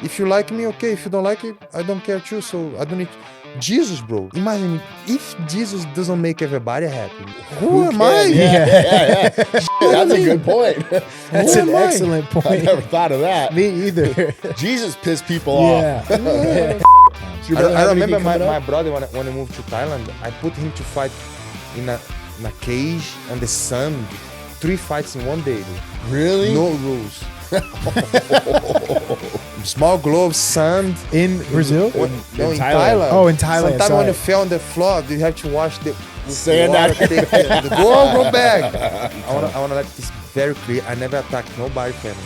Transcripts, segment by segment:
If you like me, okay. If you don't like it, I don't care too. So I don't need Jesus, bro. Imagine if Jesus doesn't make everybody happy. Who am I? Yeah. That's a good point. That's Who an am I? excellent I point. never thought of that. Me either. Jesus pissed people off. Yeah. I remember my brother when I moved to Thailand, I put him to fight in a cage on the sand. 3 fights in one day. Dude. Really? No rules. Small gloves, sand. In Brazil? No, in Thailand. Thailand. Oh, in Thailand, Sometimes sorry. when you fell on the floor, you have to wash the Sand water, out. go back. I wanna let this very clear. I never attack nobody family.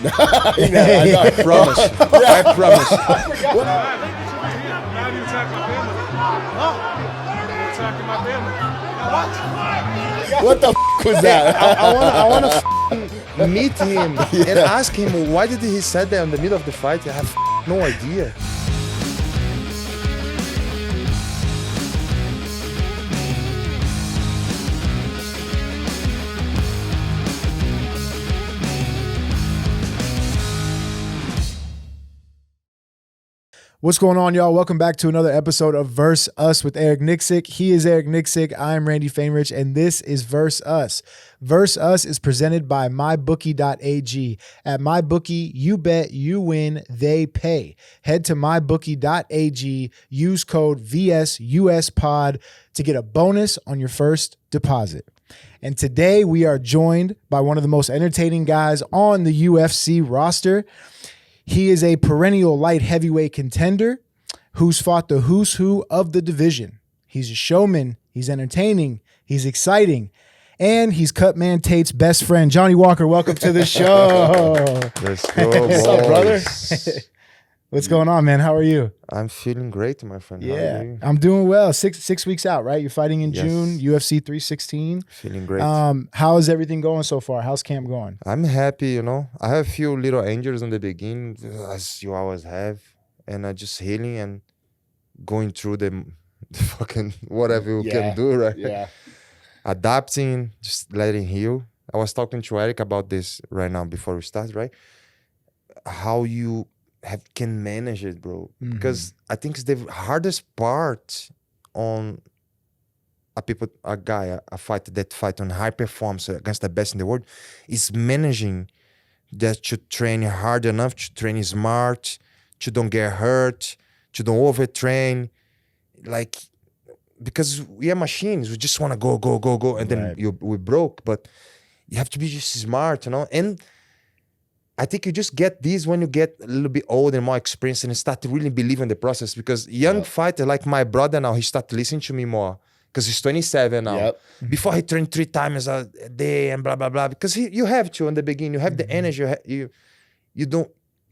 I Promise. I promise. Now you attack my family. You're attacking my family. What the f*** was that? I wanna meet him and ask him why did he say that in the middle of the fight. I have no idea. What's going on, y'all? Welcome back to another episode of Verse Us with Eric Nixick. He is Eric Nixick. I'm Randy Fainrich, and this is Verse Us. Verse Us is presented by MyBookie.AG. At MyBookie, you bet, you win, they pay. Head to MyBookie.AG, use code VSUSPOD to get a bonus on your first deposit. And today we are joined by one of the most entertaining guys on the UFC roster. He is a perennial light heavyweight contender who's fought the who's who of the division. He's a showman, he's entertaining, he's exciting, and he's Cutman Tate's best friend. Johnny Walker, welcome to the show. Let's go, What's up, brother? What's going on, man? How are you? I'm feeling great, my friend. How are Yeah, you? I'm doing well. Six weeks out, right? You're fighting in Yes. June, UFC 316. Feeling great. How is everything going so far? How's camp going? I'm happy, you know. I have a few little injuries in the beginning, as you always have, and I just healing and going through the fucking whatever you can do, right? Yeah. Adapting, just letting heal. I was talking to Eric about this right now before we start, right? How you can manage it, bro. Mhm. Because I think it's the hardest part on a fighter that fight on high performance against the best in the world is managing that to train hard enough, to train smart, to don't get hurt, to don't overtrain. Like, because we are machines, we just want to go, and then Right. we broke. But you have to be just smart, you know. And I think you just get this when you get a little bit older and more experienced and start to really believe in the process. Because young fighter like my brother now, he start listening to me more because he's 27 now. Yep. Before he trained 3 times a day and blah blah blah. Because you have to in the beginning, you have the energy. You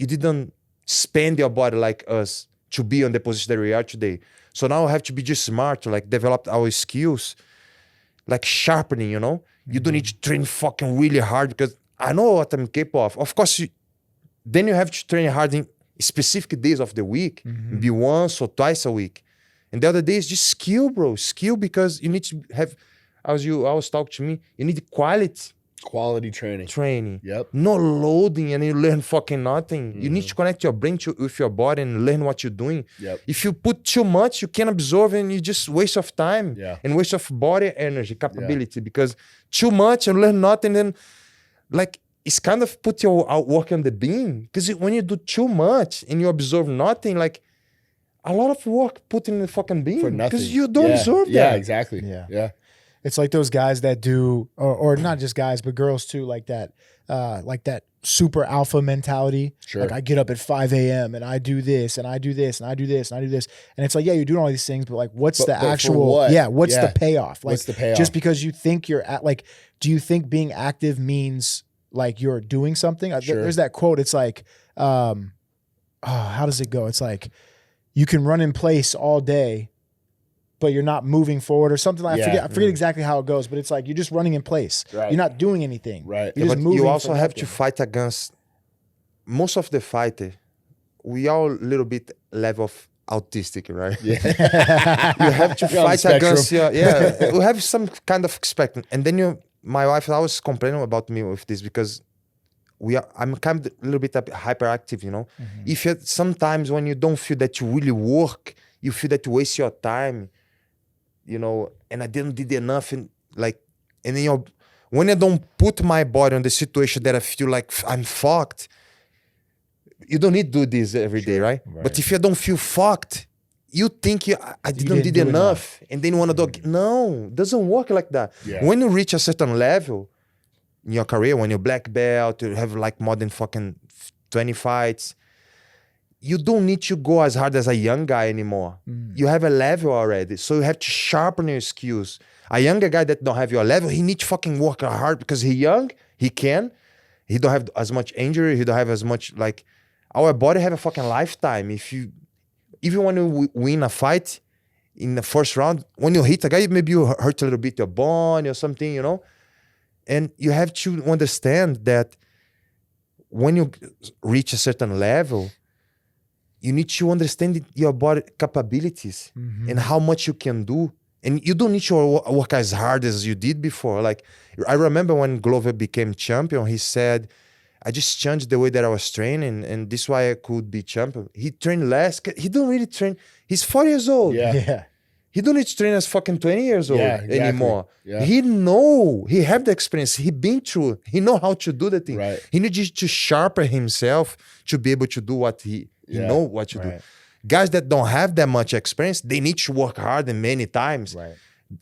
didn't spend your body like us to be on the position that we are today. So now I have to be just smart to like develop our skills, like sharpening. You know, you don't need to train fucking really hard because I know what I'm capable of. Of course, then you have to train hard in specific days of the week, be once or twice a week. And the other day is just skill, bro. Skill because you need to have, as you always talk to me, you need Quality training. training. Yep. No loading and you learn fucking nothing. You need to connect your brain with your body and learn what you're doing. Yep. If you put too much, you can absorb and you just waste of time and waste of body energy, capability. Because too much and learn nothing, then like it's kind of put your work on the beam. Because when you do too much and you absorb nothing, like a lot of work put in the fucking beam. For nothing. Because you don't absorb that. Yeah, exactly. Yeah. Yeah. It's like those guys that do, or not just guys, but girls too, like that super alpha mentality. Sure. Like I get up at 5 a.m. and I do this and I do this and I do this and I do this. And it's like, yeah, you're doing all these things, but like, what's the for actual, what? what's the payoff? Like, What's the payoff? just because you think you're at, like, do you think being active means like you're doing something? Sure. There's that quote. It's like, how does it go? It's like, you can run in place all day, but you're not moving forward or something like I forget exactly how it goes, but it's like you're just running in place. Right. You're not doing anything. Right. You're just But moving. you also for have to nothing. fight against most of the fighter. We are a little bit level of autistic, right? Yeah. You have to You're on the fight against spectrum. we have some kind of expectant. And then my wife always complaining about me with this because I'm kind of a little bit hyperactive, you know. Mm-hmm. If you sometimes when you don't feel that you really work, you feel that you waste your time, you know. And I didn't did enough, and then when I don't put my body in the situation that I feel like I'm fucked, you don't need to do this every day, right? But if you don't feel fucked, you think I didn't did enough, and then you want to do. No, it doesn't work like that. Yeah. When you reach a certain level in your career, when you're black belt, you have like more than fucking 20 fights, you don't need to go as hard as a young guy anymore. You have a level already, so you have to sharpen your skills. A younger guy that don't have your level, he needs to fucking work hard because he's young, he can. He don't have as much injury, he don't have as much, like, our body have a fucking lifetime. Even when you win a fight in the first round, when you hit a guy, maybe you hurt a little bit your bone or something, you know? And you have to understand that when you reach a certain level, you need to understand your body capabilities and how much you can do. And you don't need to work as hard as you did before. Like, I remember when Glover became champion, he said, I just changed the way that I was training, and this is why I could be champion. He trained less. He don't really train. He's 40 years old. Yeah. He don't need to train as fucking 20 years old anymore. Yeah. He have the experience. He been through. He know how to do the thing. Right. He needs to sharpen himself to be able to do what he know what to do. Guys that don't have that much experience, they need to work hard and many times. Right.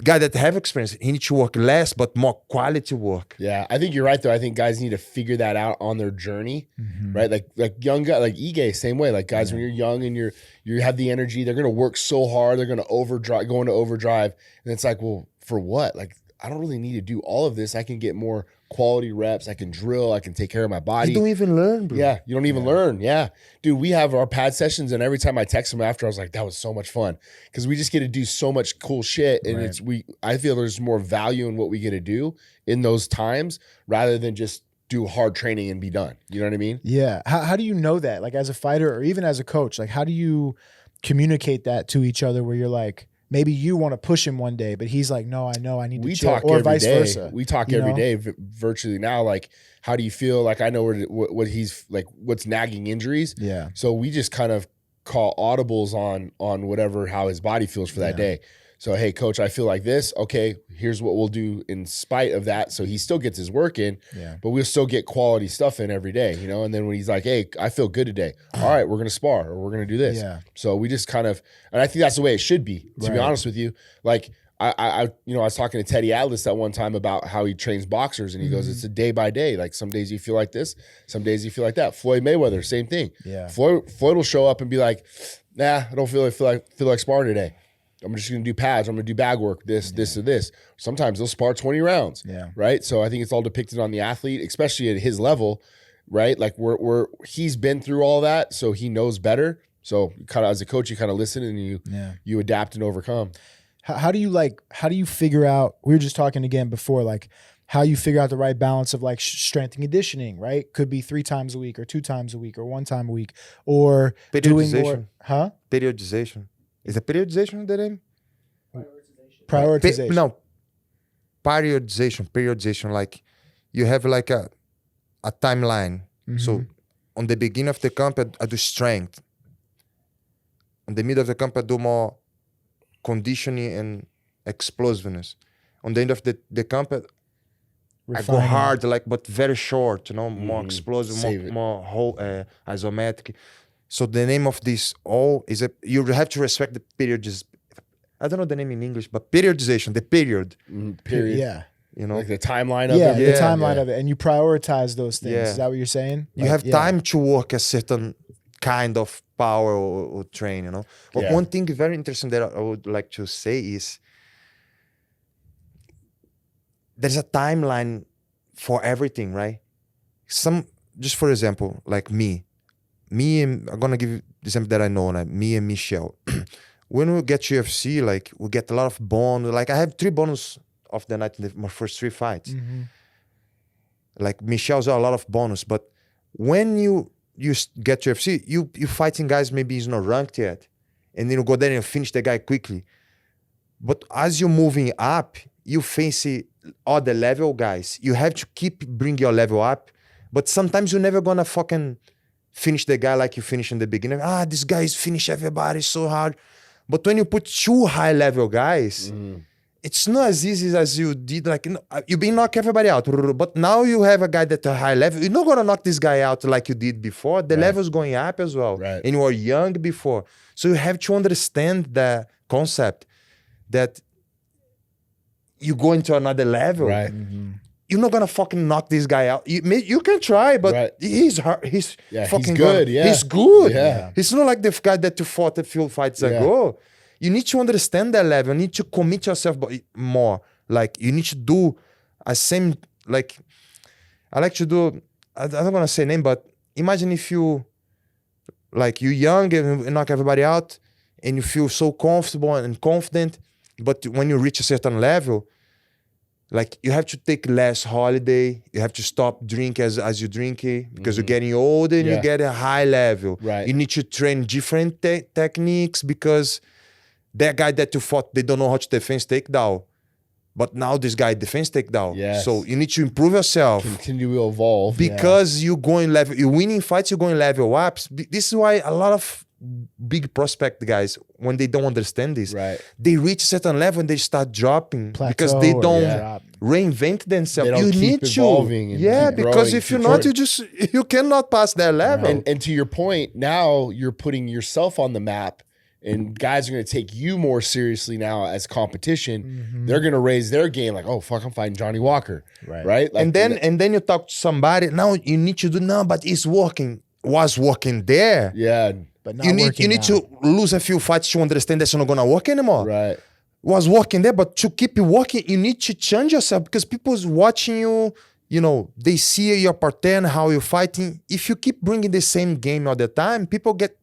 Guy that have experience, he needs to work less but more quality work. Yeah, I think you're right though. I think guys need to figure that out on their journey, right? Like young guys, like Ige, same way. Like guys, when you're young and you have the energy, they're gonna work so hard, they're gonna go into overdrive, and it's like, well, for what? Like, I don't really need to do all of this. I can get more quality reps. I can drill. I can take care of my body. You don't even learn, bro. Yeah, you don't even learn. Yeah. Dude, we have our pad sessions, and every time I text him after, I was like, that was so much fun. Because we just get to do so much cool shit. And I feel there's more value in what we get to do in those times rather than just do hard training and be done. You know what I mean? Yeah. How do you know that? Like, as a fighter or even as a coach, like, how do you communicate that to each other where you're like, maybe you want to push him one day, but he's like, no, I know I need to chill, talk or every vice day. versa. We talk every day virtually now. Like, how do you feel? Like, I know what he's like, what's nagging injuries. Yeah. So we just kind of call audibles on whatever, how his body feels for that day. So, hey, coach, I feel like this. Okay, here's what we'll do in spite of that. So he still gets his work in, but we'll still get quality stuff in every day, you know? And then when he's like, hey, I feel good today. All right, we're going to spar or we're going to do this. Yeah. So we just kind of, and I think that's the way it should be, to be honest with you. Like, I was talking to Teddy Atlas that one time about how he trains boxers, and he goes, it's a day by day. Like, some days you feel like this, some days you feel like that. Floyd Mayweather, same thing. Yeah. Floyd will show up and be like, nah, I don't feel like sparring today. I'm just going to do pads. I'm going to do bag work, this, or this. Sometimes they'll spar 20 rounds, right? So I think it's all depicted on the athlete, especially at his level, right? Like, he's been through all that, so he knows better. So kind of as a coach, you kind of listen and you adapt and overcome. How do you figure out, we were just talking again before, like, how you figure out the right balance of like strength and conditioning, right? Could be 3 times a week or 2 times a week or 1 time a week, or doing more, Periodization. Is it periodization the name? Prioritization. Periodization. Like, you have like a timeline. So on the beginning of the camp, I do strength. On the middle of the camp, I do more conditioning and explosiveness. On the end of the camp, I go hard, like, but very short, you know, more explosive, more isometric. So the name of this all is you have to respect the period. I don't know the name in English, but periodization, the period. Period. Yeah. You know, like the timeline of it. Yeah, the timeline of it. And you prioritize those things. Yeah. Is that what you're saying? You have time to work a certain kind of power or train, you know. But one thing very interesting that I would like to say is there's a timeline for everything, right? Just for example, like me and I'm gonna give you the example that I know, like me and Michelle. When we get to UFC, like, we get a lot of bonus. Like, I have 3 bonus of the night in my first 3 fights. Like, Michelle's a lot of bonus, but when you get to UFC, you fighting guys maybe he's not ranked yet, and then you go there and you finish the guy quickly. But as you're moving up, you face other level guys. You have to keep bring your level up, But sometimes you're never gonna fucking finish the guy like you finished in the beginning. This guy is finish everybody so hard. But when you put 2 high level guys, it's not as easy as you did. Like, you been knock everybody out, but now you have a guy that's a high level. You're not gonna knock this guy out like you did before. The level's going up as well, and you were young before. So you have to understand the concept that you go into another level. Right. You're not gonna fucking knock this guy out. You can try, but he's hard. He's fucking he's good. Yeah. He's good. Yeah. He's not like the guy that you fought a few fights ago. You need to understand that level. You need to commit yourself more. Like, you need to do a same, like, I like to do, I don't want to say name, but imagine if you, like, you're young and knock everybody out and you feel so comfortable and confident, but when you reach a certain level, like, you have to take less holiday. You have to stop drink as you drink it because you're getting older and you get a high level. Right. You need to train different techniques because that guy that you fought, they don't know how to defense takedown. But now this guy defense takedown. Yes. So you need to improve yourself. Continue to evolve. Because you're going level, you're winning fights, you're going level up. This is why a lot of big prospect guys, when they don't understand this, they reach a certain level and they start dropping because they don't reinvent themselves. They don't you need evolving to. Yeah, keep because growing, if you're not, you cannot pass that level. And to your point, now you're putting yourself on the map. And guys are going to take you more seriously now as competition. They're going to raise their game like, oh, fuck, I'm fighting Johnny Walker. Right? Like, and then you talk to somebody, now you need to do, but it's working. Was working there. Yeah. But not you need to lose a few fights to understand that's not going to work anymore. Right. Was working there, but to keep working, you need to change yourself because people's watching you, they see your pattern, how you're fighting. If you keep bringing the same game all the time, people get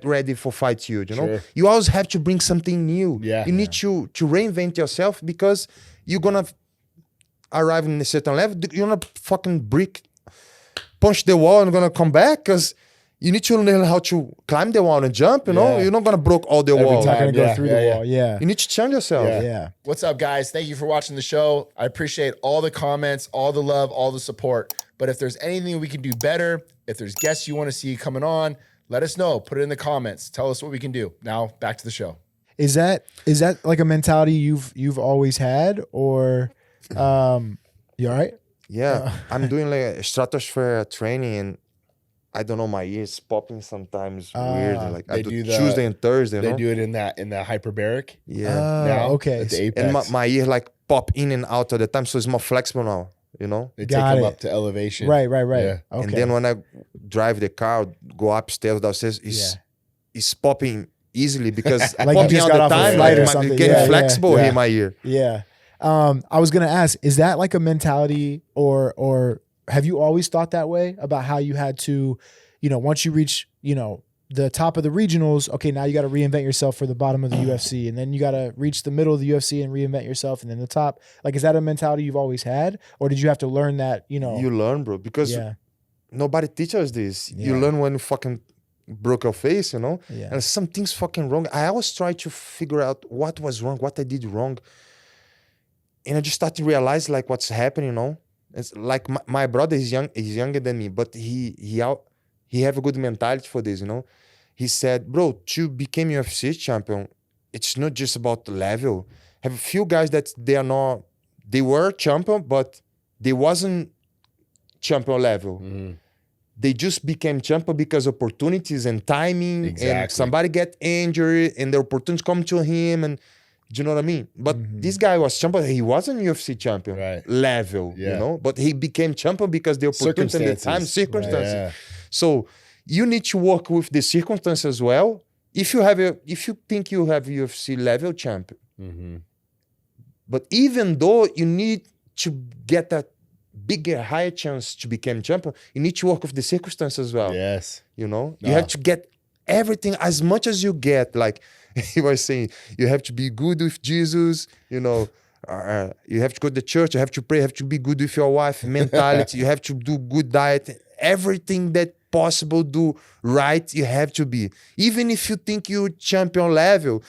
ready for fight you, know? You always have to bring something new. You need to reinvent yourself because you're gonna arrive in a certain level. You're gonna fucking punch the wall and gonna come back because you need to learn how to climb the wall and jump, you know? You're not gonna break all the walls. You're not gonna go through the wall. You need to change yourself. What's up, guys? Thank you for watching the show. I appreciate all the comments, all the love, all the support. But if there's anything we can do better, if there's guests you want to see coming on, let us know. Put it in the comments. Tell us what we can do. Now, back to the show. Is that like a mentality you've always had, or you all right? Yeah, I'm doing like a stratosphere training, and I don't know, my ears popping sometimes weird. Like I do Tuesday and Thursday. They do it in that hyperbaric. Yeah. Now, okay. At the apex. And my ear like pop in and out all the time, so it's more flexible now. You know, they take them up to elevation. Right. Yeah. Okay. And then when I drive the car, go upstairs, downstairs, it's popping easily because like popping you just all got the off a time, flight or like something. getting flexible in my ear. Yeah. I was gonna ask, is that like a mentality, or have you always thought that way about how you had to, once you reach, the top of the regionals, okay, now you got to reinvent yourself for the bottom of the UFC, and then you got to reach the middle of the UFC and reinvent yourself, and then the top. Like, is that a mentality you've always had, or did you have to learn that? You learn, bro, because nobody teaches this. You learn when you fucking broke your face, and something's fucking wrong. I always try to figure out what was wrong, what I did wrong, and I just start to realize like what's happening. It's like my brother is younger than me, but he have a good mentality for this, He said, bro, to become UFC champion, it's not just about the level. Have a few guys that they were champion, but they wasn't champion level. They just became champion because opportunities and timing, and somebody get injured and the opportunities come to him, and do you know what I mean? But this guy was champion. He wasn't UFC champion level, but he became champion because the opportunities and the time, circumstances. Yeah. So you need to work with the circumstances as well. If you think you have UFC level champion, but even though you need to get that bigger, higher chance to become champion, you need to work with the circumstances as well. Yes, you have to get everything as much as you get. Like he was saying, you have to be good with Jesus. You have to go to the church. You have to pray. You have to be good with your wife. Mentality. You have to do good diet. Everything that possible do right, you have to be. Even if you think you're champion level,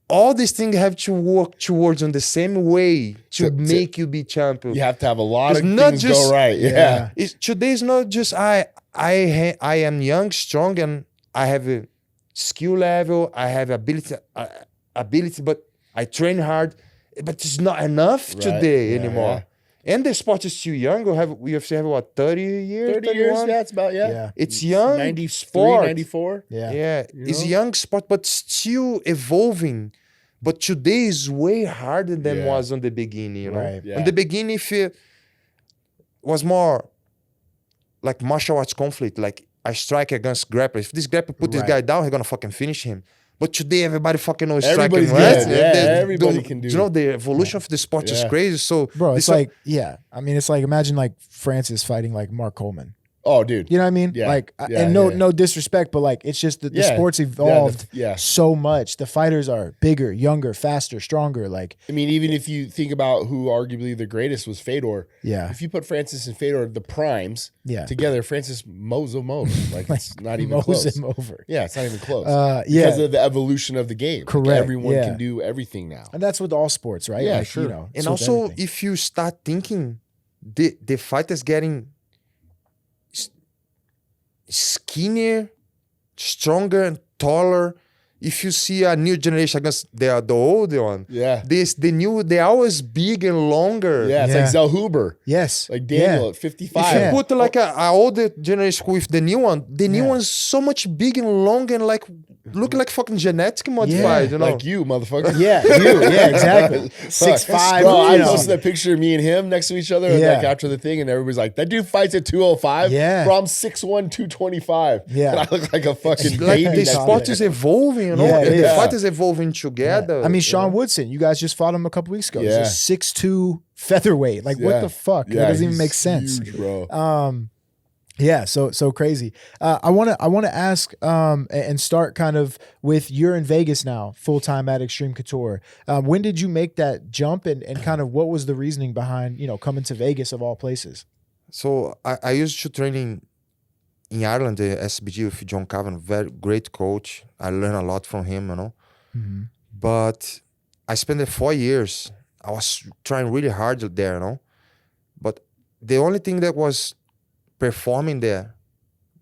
all these things have to work towards on the same way to make you be champion. You have to have a lot of not things just, go right. Yeah. Today is not just I am young, strong, and I have a skill level. I have ability, but I train hard. But it's not enough today anymore. Yeah. And the sport is still young. We have to have what, 30 years? 30 years, yeah, it's about, yeah. It's young 93, sport. 94. Yeah. It's young sport, but still evolving. But today is way harder than was on the beginning, you know? Right. Yeah. On the beginning, if it was more like martial arts conflict, like I strike against grappler. If this grappler put this guy down, he's gonna fucking finish him. But today, everybody fucking knows striking, right? Everybody can do it. You know, the evolution of the sport is crazy. So, bro, it's like, I mean, it's like, imagine like Francis fighting like Mark Coleman. Oh, dude. You know what I mean? Yeah. Like, and no disrespect, but like, it's just the sport's evolved so much. The fighters are bigger, younger, faster, stronger. Like, I mean, even if you think about who arguably the greatest was Fedor. Yeah. If you put Francis and Fedor, the primes, together, Francis mows him over. Like, it's not even close. Him over. Yeah, it's not even close. Because of the evolution of the game. Correct. Like, everyone can do everything now. And that's with all sports, right? Yeah, like, sure. You know, and also, if you start thinking, the fighters getting skinnier, stronger, and taller. If you see a new generation against the older one, they're always big and longer. Yeah, it's like Zell Huber. Yes. Like Daniel at 55. If you put like a older generation with the new one, the new one's so much big and long and like looking like fucking genetic modified, you know? Like you, motherfucker. Yeah, exactly. 6'5". Bro, I posted that picture of me and him next to each other like after the thing, and everybody's like, that dude fights at 205. Yeah. Bro, I'm 6'1", 225. Yeah. And I look like a fucking Like baby. the sport is evolving, you know? Yeah, the fighters evolving together. I mean, Sean Woodson, you guys just fought him a couple weeks ago. He's a 6'2" featherweight. Like, what the fuck? That doesn't even make sense. Huge, bro. Yeah, so crazy. I want to ask and start kind of with, you're in Vegas now, full time at Extreme Couture. When did you make that jump, and kind of what was the reasoning behind coming to Vegas of all places? So I used to train in Ireland, the SBG with John Kavanagh, very great coach. I learned a lot from him, you know. Mm-hmm. But I spent the 4 years. I was trying really hard there, you know. But the only thing that was performing there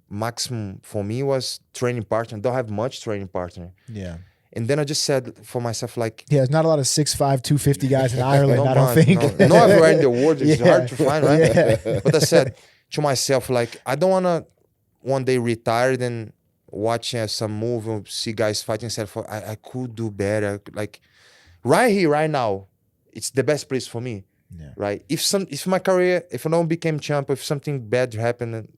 maximum for me was training partner. Don't have much training partner. Yeah. And then I just said for myself, like, there's not a lot of 6'5", 250 guys in Ireland, I don't think. No, everywhere in the world, it's hard to find, right? But I said to myself, like, I don't want to one day retire and watch some move or see guys fighting. Said, I could do better. Like, right here, right now, it's the best place for me. Yeah. Right? If my career, if I don't become champion, if something bad happened,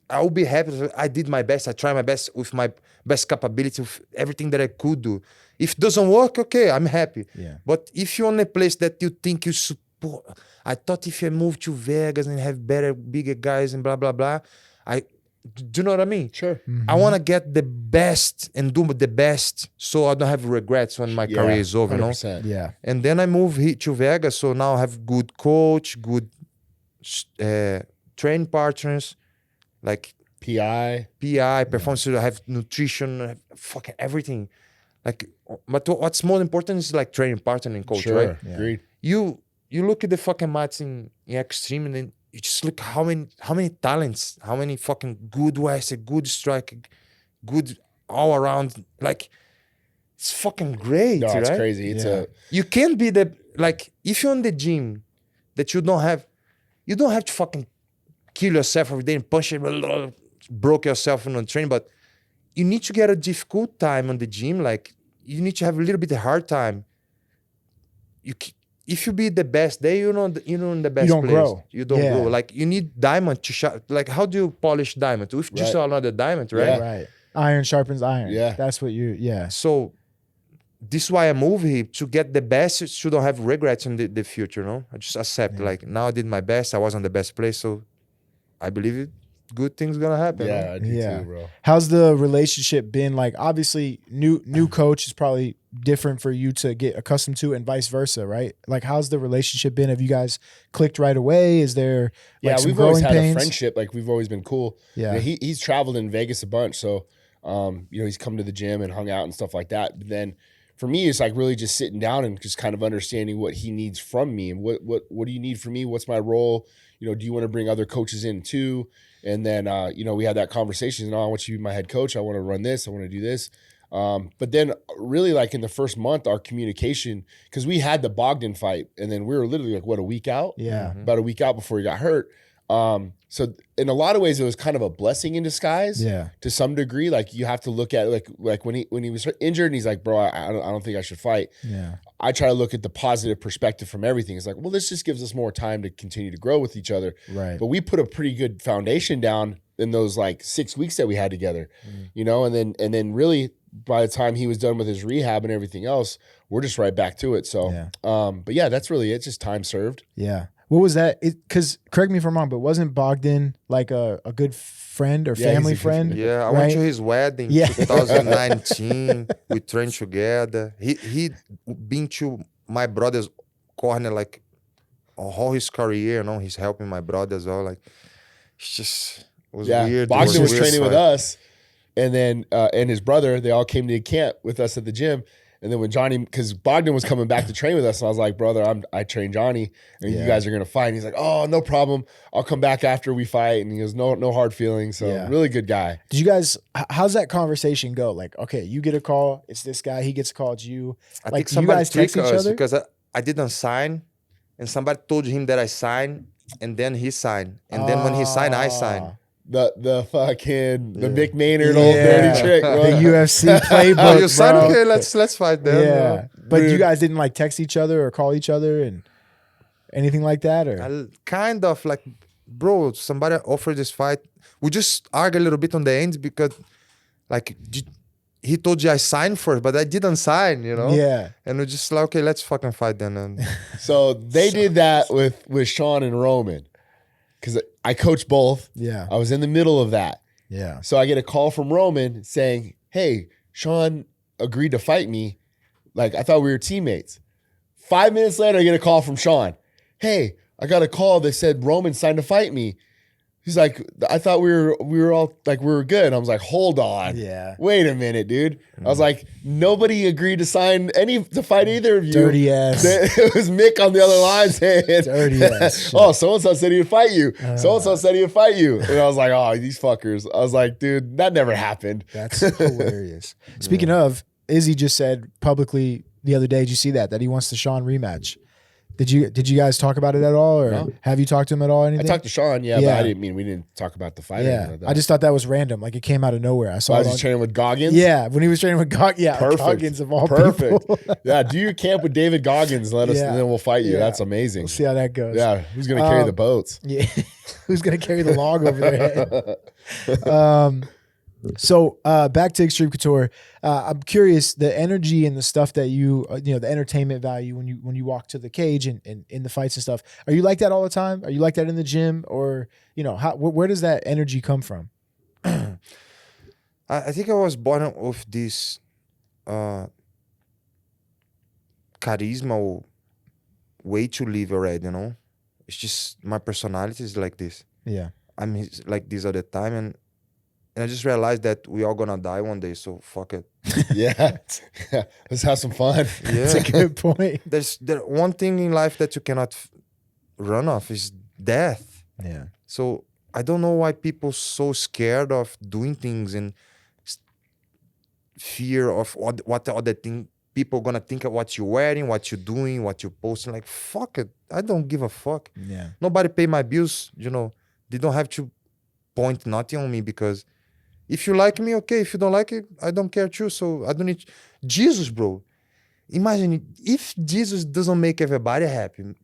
I will be happy. I did my best. I tried my best with my best capability, with everything that I could do. If it doesn't work, okay, I'm happy. Yeah. But if you're in a place that you think you support, I thought if I move to Vegas and have better, bigger guys and blah, blah, blah, do you know what I mean? Sure. Mm-hmm. I want to get the best and do the best so I don't have regrets when my career is over, you know? Yeah. And then I moved here to Vegas, so now I have good coach, good training partners, like PI, performance. I have nutrition, I have fucking everything. Like, but what's more important is like training partner and coach, right? Yeah. Agreed. You look at the fucking mats in Extreme, and then you just look how many talents, how many fucking good wrestler, good striker, good all around. Like, it's fucking great, right? It's crazy. You can't be like, if you're in the gym that you don't have to fucking kill yourself every day and punch it, broke yourself in the training, but you need to get a difficult time on the gym. Like, you need to have a little bit of hard time. If you be the best day, in the best you don't place. Grow. You don't grow. Like, you need diamond to sharp. Like, how do you polish diamond? With just another diamond, right? Yeah. Right. Iron sharpens iron. Yeah. That's what So this is why I move here, to get the best, so don't have regrets in the future, no? I just accept, like, now I did my best. I was on the best place, so I believe good things gonna happen. Yeah, no? I do too, bro. How's the relationship been? Like, obviously, new coach is probably different for you to get accustomed to, and vice versa, right? Like, how's the relationship been? Have you guys clicked right away? Is there some we've growing always had pains? a friendship. Like, we've always been cool. Yeah. He's traveled in Vegas a bunch, so he's come to the gym and hung out and stuff like that. But then for me, it's like really just sitting down and just kind of understanding what he needs from me and what do you need from me? What's my role? Do you want to bring other coaches in too? And then, we had that conversation. I want you to be my head coach. I want to run this. I want to do this. But then really like in the first month, our communication, because we had the Bogdan fight and then we were literally like, a week out? Yeah. About a week out before he got hurt. So in a lot of ways, it was kind of a blessing in disguise. Yeah. To some degree, like you have to look at like when he was injured and he's like, bro, I don't think I should fight. Yeah. I try to look at the positive perspective from everything. It's like, well, this just gives us more time to continue to grow with each other. Right. But we put a pretty good foundation down in those like 6 weeks that we had together, and then really by the time he was done with his rehab and everything else, we're just right back to it. So, but yeah, that's really it. Just time served. Yeah. What was that? Because correct me if I'm wrong, but wasn't Bogdan like a good friend or family friend? Yeah, I went to his wedding in 2019. We trained together. He been to my brother's corner like all his career. He's helping my brother as well. Like it's just it was weird. Bogdan was training with us, and then and his brother. They all came to camp with us at the gym. And then when Johnny, because Bogdan was coming back to train with us, and I was like, brother, I train Johnny, and you guys are gonna fight. And he's like, oh, no problem. I'll come back after we fight. And he goes, no hard feelings. So really good guy. Did you guys? How's that conversation go? Like, okay, you get a call, it's this guy. He gets a call, it's you. I like, think you guys text each other because I didn't sign, and somebody told him that I signed, and then he signed, and then when he signed, I signed. The fucking the Mick Maynard old dirty trick, bro. The UFC playbook. You signed, okay, let's fight them. Yeah, but you guys didn't like text each other or call each other and anything like that, or kind of like, bro, somebody offered this fight. We just argue a little bit on the end because, like, he told you I signed first, but I didn't sign, Yeah, and we're just like, okay, let's fucking fight then. And so they did that with Sean and Roman. Because I coached both. Yeah. I was in the middle of that. Yeah. So I get a call from Roman saying, hey, Sean agreed to fight me. Like, I thought we were teammates. 5 minutes later, I get a call from Sean. Hey, I got a call that said Roman signed to fight me. He's like, I thought we were all like, we were good. I was like, hold on. Yeah. Wait a minute, dude. I was like, nobody agreed to fight either of you. Dirty ass. It was Mick on the other line saying, dirty ass. oh, so-and-so said he would fight you. So-and-so said he would fight you. And I was like, oh, these fuckers. I was like, dude, that never happened. That's hilarious. Speaking of, Izzie just said publicly the other day, did you see that he wants the Sean rematch? Did you guys talk about it at all, or have you talked to him at all? Anything? I talked to Sean, but I didn't mean we didn't talk about the fight. Yeah, I just thought that was random. Like it came out of nowhere. I saw. Was he training with Goggins? Yeah, when he was training with Goggins. Yeah, perfect. Goggins of all perfect. people. Yeah, do your camp with David Goggins. Let us, and then we'll fight you. That's amazing. We'll see how that goes. Yeah, who's gonna carry the boats? Yeah, who's gonna carry the log over their head? So back to Extreme Couture. I'm curious, the energy and the stuff that you the entertainment value when you walk to the cage and in the fights and stuff. Are you like that all the time? Are you like that in the gym, or where does that energy come from? I think I was born with this charisma or way to live already. It's just my personality is like this. Yeah, I'm like this all the time, and I just realized that we all gonna die one day, so fuck it. Yeah. Let's have some fun. Yeah. That's a good point. There's one thing in life that you cannot run off is death. Yeah. So I don't know why people so scared of doing things and fear of what the other thing people gonna think of what you're wearing, what you're doing, what you're posting. Like, fuck it. I don't give a fuck. Yeah. Nobody pay my bills, They don't have to point nothing on me because if you like me, okay. If you don't like it, I don't care too. So I don't need Jesus, bro. Imagine if Jesus doesn't make everybody happy.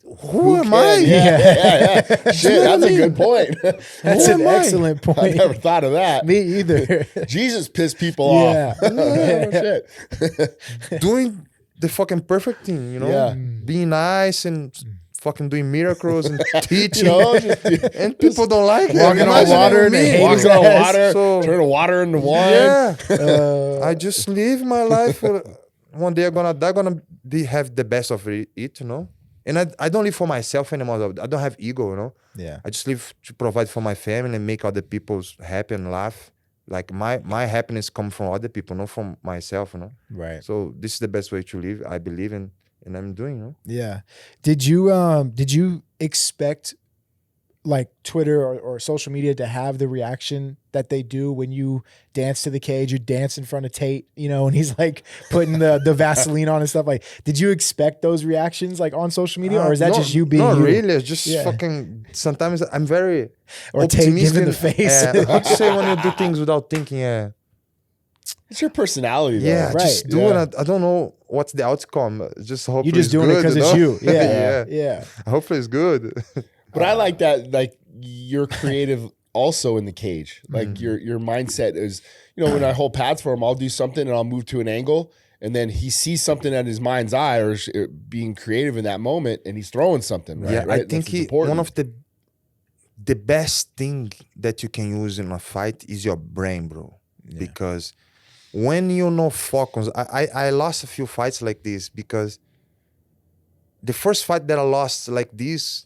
Who am I? Yeah. Shit, that's a good point. That's an excellent point. I never thought of that. Me either. Jesus pissed people off. Yeah. Shit. Doing the fucking perfect thing, Yeah. Being nice and fucking doing miracles and teaching, and just people don't like it. Walking on water, and they hate his Walking on ass. water, So- turning water into wine. Yeah, I just live my life. One day I'm gonna die, have the best of it, And I don't live for myself anymore. I don't have ego, Yeah. I just live to provide for my family and make other people happy and laugh. Like my happiness comes from other people, not from myself, you know. Right. So this is the best way to live, I believe, and I'm doing, you know. Yeah. Did you expect like Twitter or social media to have the reaction that they do when you dance to the cage, you dance in front of Tate, you know, and he's like putting the Vaseline on and stuff? Like, did you expect those reactions like on social media, or is that just you being not you? really. It's just fucking. Sometimes I'm very Or Tate giving the face. How to say when you do things without thinking? Yeah, It's your personality, though. yeah. Right. Just do it. I don't know what's the outcome. Just hopefully You're just doing it's it because good, it's you know? you. Yeah. Yeah. Yeah. Hopefully it's good. But I like that, like you're creative also in the cage. Like your mindset is, you know, when I hold pads for him, I'll do something and I'll move to an angle, and then he sees something at his mind's eye or being creative in that moment, and he's throwing something. Right? Yeah, right? I think one of the best thing that you can use in a fight is your brain, bro. Yeah. Because when you're not focused, I lost a few fights like this because the first fight that I lost like this,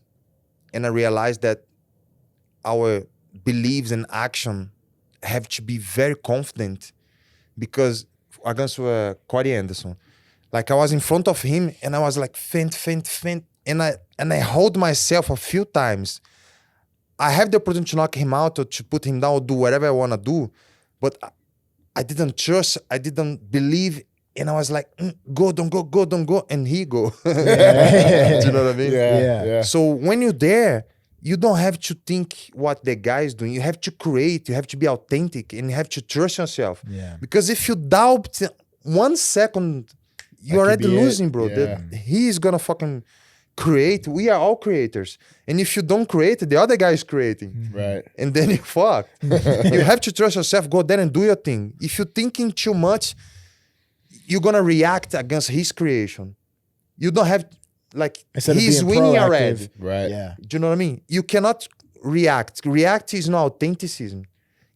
and I realized that our beliefs and action have to be very confident, because against Corey Anderson, like I was in front of him and I was like feint, and I hold myself a few times. I have the opportunity to knock him out or to put him down or do whatever I want to do, but I didn't trust, I didn't believe, and I was like, go, don't go, and he go. Do you know what I mean? Yeah. So when you're there, you don't have to think what the guy is doing. You have to create, you have to be authentic, and you have to trust yourself. Yeah. Because if you doubt 1 second, you're already losing, bro. Yeah. He is gonna fucking create. We are all creators. And if you don't create, the other guy is creating. Right. And then you fuck. You have to trust yourself, go there and do your thing. If you're thinking too much, you're gonna react against his creation. You don't have, like, Instead of he's being winning proactive. already. Right. Yeah. Do you know what I mean? You cannot react. React is not authenticism.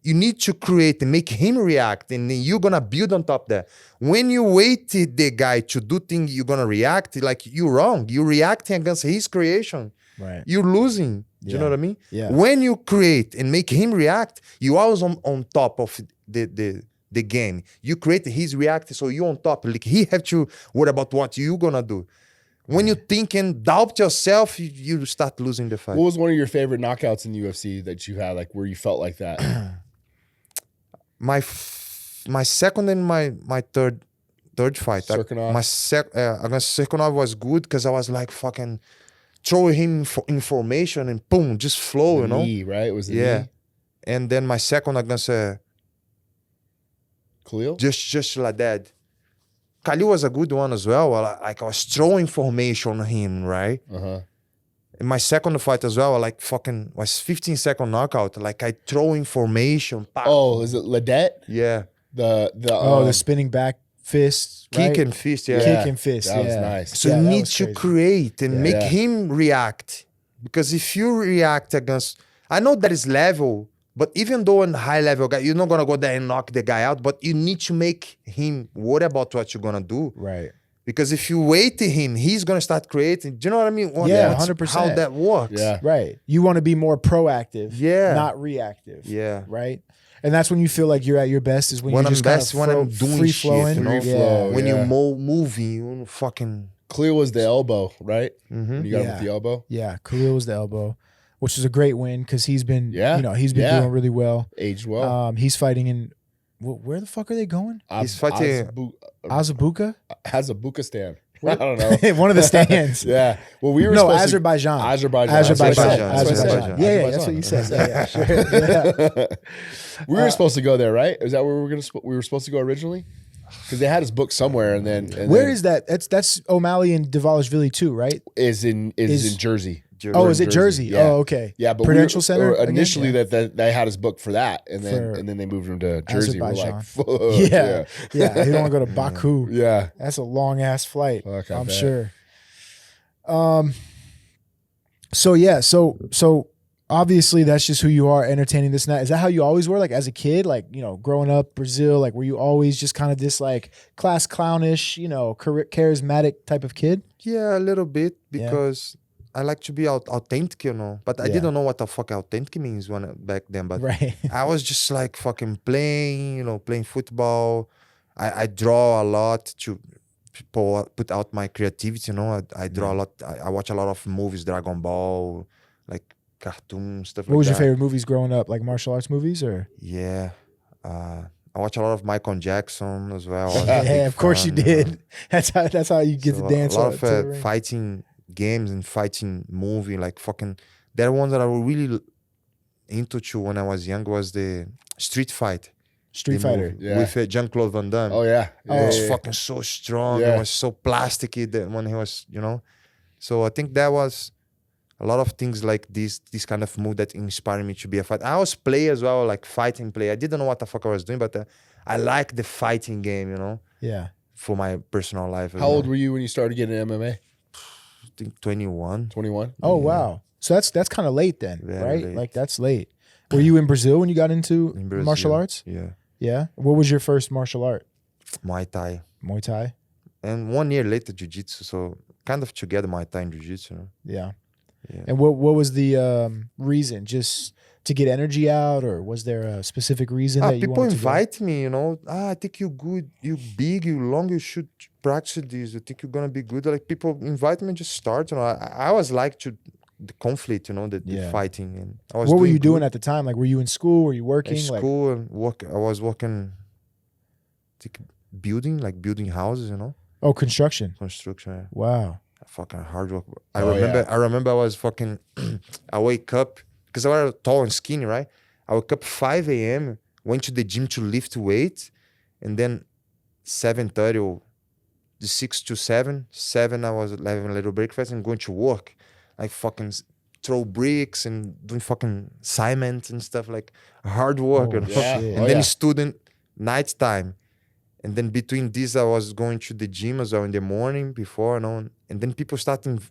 You need to create and make him react, and then you're gonna build on top of that. When you wait the guy to do things, you're gonna react, like, you're wrong. You're reacting against his creation. Right. You're losing. Do you know what I mean? Yeah. When you create and make him react, you always on top of the game. You create his react, so you on top. Like, he have to worry about what you gonna do. When you think and doubt yourself, you start losing the fight. What was one of your favorite knockouts in the UFC that you had, like where you felt like that? My second and my third fight. Serkinov? Against Serkinov was good because I was like fucking throwing him information and boom, just flow, you know? Knee, right? It was the Yeah. knee? And then my second against Khalil? just like that. Khalil was a good one as well. Like, I was throwing information on him, right? Uh-huh. In my second fight as well, like fucking was 15-second knockout. Like, I throw information. Pow. Oh, is it Ledette? Yeah. The spinning back fist, right? Kick and fist, yeah. Kick and fist. That was yeah. nice. So Yeah, you that need was to crazy. create and make Yeah. him react. Because if you react against, I know that is level, but even though in high level guy, you're not gonna go there and knock the guy out, but you need to make him worry about what you're gonna do. Right. Because if you wait to him, he's gonna start creating. Do you know what I mean? Yeah, That's 100%. How that works. Yeah. Right. You want to be more proactive, Yeah. not reactive. Yeah. Right. And that's when you feel like you're at your best, is when When you're I'm just best, kind when of I'm doing free shit, flowing. you know? Free flow. When Yeah. you're moving, you fucking. Khalil was the elbow, right? Mhm. You got him Yeah. with the elbow? Yeah, Khalil was the elbow, which was a great win because he's been, Yeah. he's been Yeah. doing really well. Aged well. He's fighting in, where the fuck are they going? He's fighting- Azabuka? Hazabukistan. I don't know. One of the stands. Yeah. Well, we were No, supposed Azerbaijan. Azerbaijan. Azerbaijan. That's what I said. Azerbaijan. Yeah, that's what you said. Yeah, sure. Yeah. We were supposed to go there, right? Is that where we were supposed to go originally? Because they had his book somewhere, and then Where is that? That's O'Malley and Devalishvili too, right? is in Jersey. Oh, is it Jersey? Yeah. Oh, okay. Yeah, but Prudential Center. or again? initially Yeah. that they had his book for that, and then For they moved him to Jersey. We're like, Azerbaijan. fuck, Yeah. They don't want to go to Baku. yeah. That's a long ass flight. Fuck, I I'm bet. sure. So yeah, so obviously that's just who you are, entertaining this and that. Is that how you always were, like as a kid, like, you know, growing up Brazil, like were you always just kind of this like class clownish, you know, charismatic type of kid? Yeah, a little bit, because I like to be authentic, you know. But I didn't know what the fuck authentic means back then. But I was just like fucking playing, you know, playing football. I draw a lot to put out my creativity, you know. I draw a lot. I watch a lot of movies, Dragon Ball, like cartoon stuff. What was your favorite movies growing up? Like martial arts movies, or? Yeah. I watch a lot of Michael Jackson as well. Yeah, of course you did. That's how you get to dance. A lot of fighting games and fighting movie, like fucking. That one that I was really into when I was young was the Street Fight. Street Fighter, with Jean-Claude Van Damme. Oh yeah, He was fucking so strong. He was so plasticky that when he was, you know. So I think that was a lot of things like this kind of move that inspired me to be a fighter. I was play as well, like fighting play. I didn't know what the fuck I was doing, but I like the fighting game, you know. Yeah. For my personal life. How old were you when you started getting MMA? I think 21. 21. Oh wow. So that's kind of late then, right? Late. Like that's late. Were you in Brazil when you got into martial arts? Yeah. Yeah. What was your first martial art? Muay Thai. Muay Thai. And 1 year later, Jiu-Jitsu. So kind of together, Muay Thai and Jiu-Jitsu. You know? Yeah. Yeah. And what was the reason? Just to get energy out, or was there a specific reason that you people wanted invite me, you know. I think you're good, you big, you long, you should practice this. I think you're gonna be good. Like people invite me, just start. You know, I was like to the conflict, you know, the fighting. And I was. What were you doing at the time? Like, were you in school? Were you working? In school and work. I was working. I think building houses, you know. Oh, construction. Yeah. Wow. Fucking hard work. I remember I was fucking. I wake up because I was tall and skinny, right? I woke up 5 a.m. Went to the gym to lift weight, and then 7:30 or 6 to 7. 7 I was having a little breakfast and going to work, like fucking throw bricks and doing fucking cement and stuff, like hard work. You know? And then student night time. And then between this, I was going to the gym as well in the morning before, you know, and then people started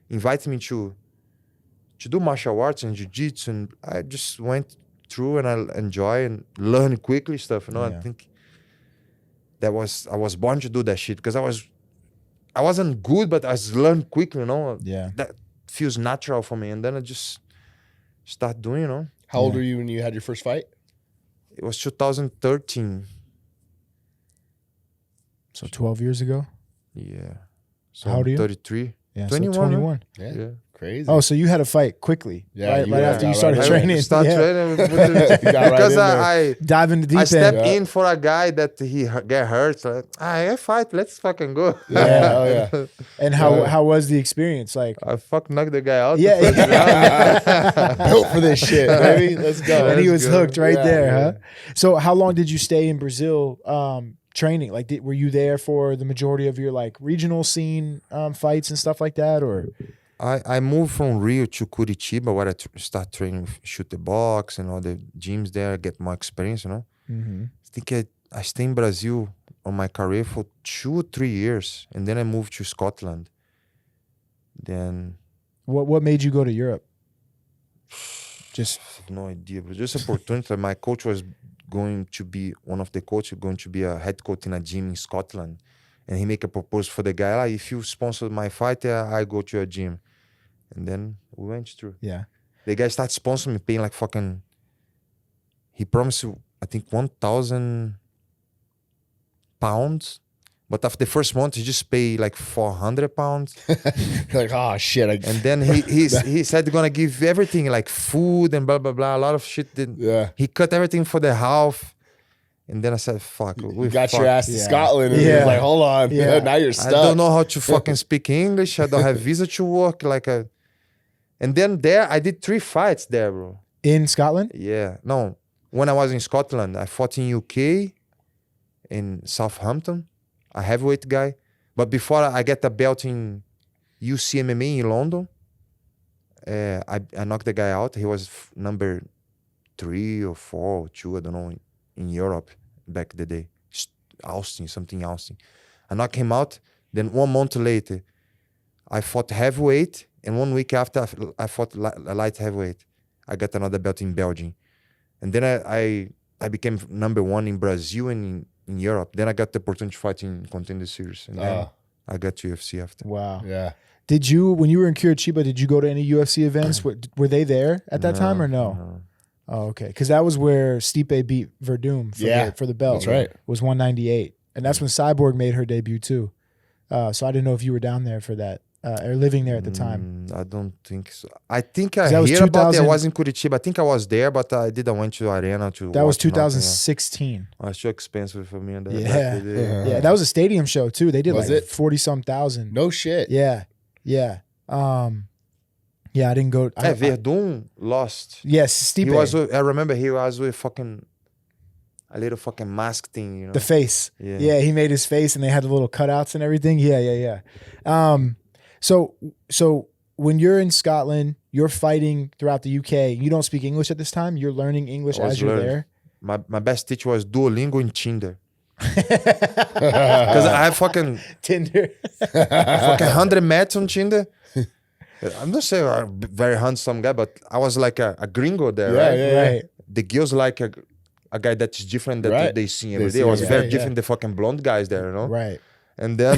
inviting me to do martial arts and jiu-jitsu, and I just went through and I enjoy and learn quickly stuff, you know. I think I was born to do that shit because I wasn't good, but I learned quickly, you know. Yeah. That feels natural for me, and then I just start doing, you know. How old were you when you had your first fight? It was 2013. So 12 years ago? Yeah. So how old are you? 33. Yeah, 21. So 21. Yeah. Crazy. Oh, so you had a fight quickly. Yeah. Right after you started training. Training because I dive into deep I end. stepped in for a guy that he get hurt. So I fight. Let's fucking go. Yeah. And how was the experience? Like I knocked the guy out. Built for this shit, baby. Let's go. And he was hooked right there, huh? So how long did you stay in Brazil training? Like were you there for the majority of your like regional scene fights and stuff like that, or? I moved from Rio to Curitiba where I start training, shoot the box and all the gyms there, get more experience, you know. Mm-hmm. I think I stayed in Brazil on my career for 2 or 3 years, and then I moved to Scotland. Then what made you go to Europe? Just I have no idea, but just opportunity. My coach was going to be one of the coaches, going to be a head coach in a gym in Scotland, and he make a proposal for the guy. Like, if you sponsor my fight, I go to your gym. And then we went through. Yeah. The guy started sponsoring me, paying like fucking. He promised you, I think, 1,000 pounds, but after the first month, he just pay like 400 pounds. Like, oh shit! And then he said he's gonna give everything, like food and blah blah blah, a lot of shit. He cut everything for the half. And then I said, fuck. You got your ass to Scotland. And he was like, hold on. Now you're stuck. I don't know how to fucking speak English. I don't have visa to work. And then there, I did 3 fights there, bro. In Scotland? Yeah. No. When I was in Scotland, I fought in UK, in Southampton, a heavyweight guy. But before I get the belt in UFC MMA in London, I knocked the guy out. He was number 3 or 4 or 2, I don't know, in Europe back the day. Austin. I knocked him out. Then 1 month later, I fought heavyweight. And 1 week after, I fought a light heavyweight. I got another belt in Belgium. And then I became number 1 in Brazil and in Europe. Then I got the opportunity to fight in contender series. And then I got to UFC after. Wow. Yeah. Did you, when you were in Curitiba, did you go to any UFC events? Were they there at that time or no? No. Oh, okay. Because that was where Stipe beat Verdum for the belt. That's right. It was 198. And that's when Cyborg made her debut too. So I didn't know if you were down there for that or living there at the time. I don't think so. I think I that was hear about it. I 2000 was in Curitiba. I think I was there, but I didn't went to Arena to That was watch nothing, 2016. yeah. It's too expensive for me. And Yeah. Yeah, that was a stadium show too. They did Was like it? 40-some thousand. No shit. Yeah. Yeah. Yeah, I didn't go. Verdun lost. Yes, Stipe. He was. I remember he was with fucking a little fucking mask thing. You know. The face. Yeah. Yeah, he made his face and they had the little cutouts and everything. Yeah. So when you're in Scotland, you're fighting throughout the UK. You don't speak English at this time. You're learning English I was as you're learning. there. My best teacher was Duolingo and Tinder. Because I have fucking Tinder. 100 matches on Tinder. I'm not saying I'm a very handsome guy, but I was like a gringo there, right? Right. The girls like a guy that is different that Right. they see They every day. see I was every very day, different the fucking blonde guys there, you know? Right. And then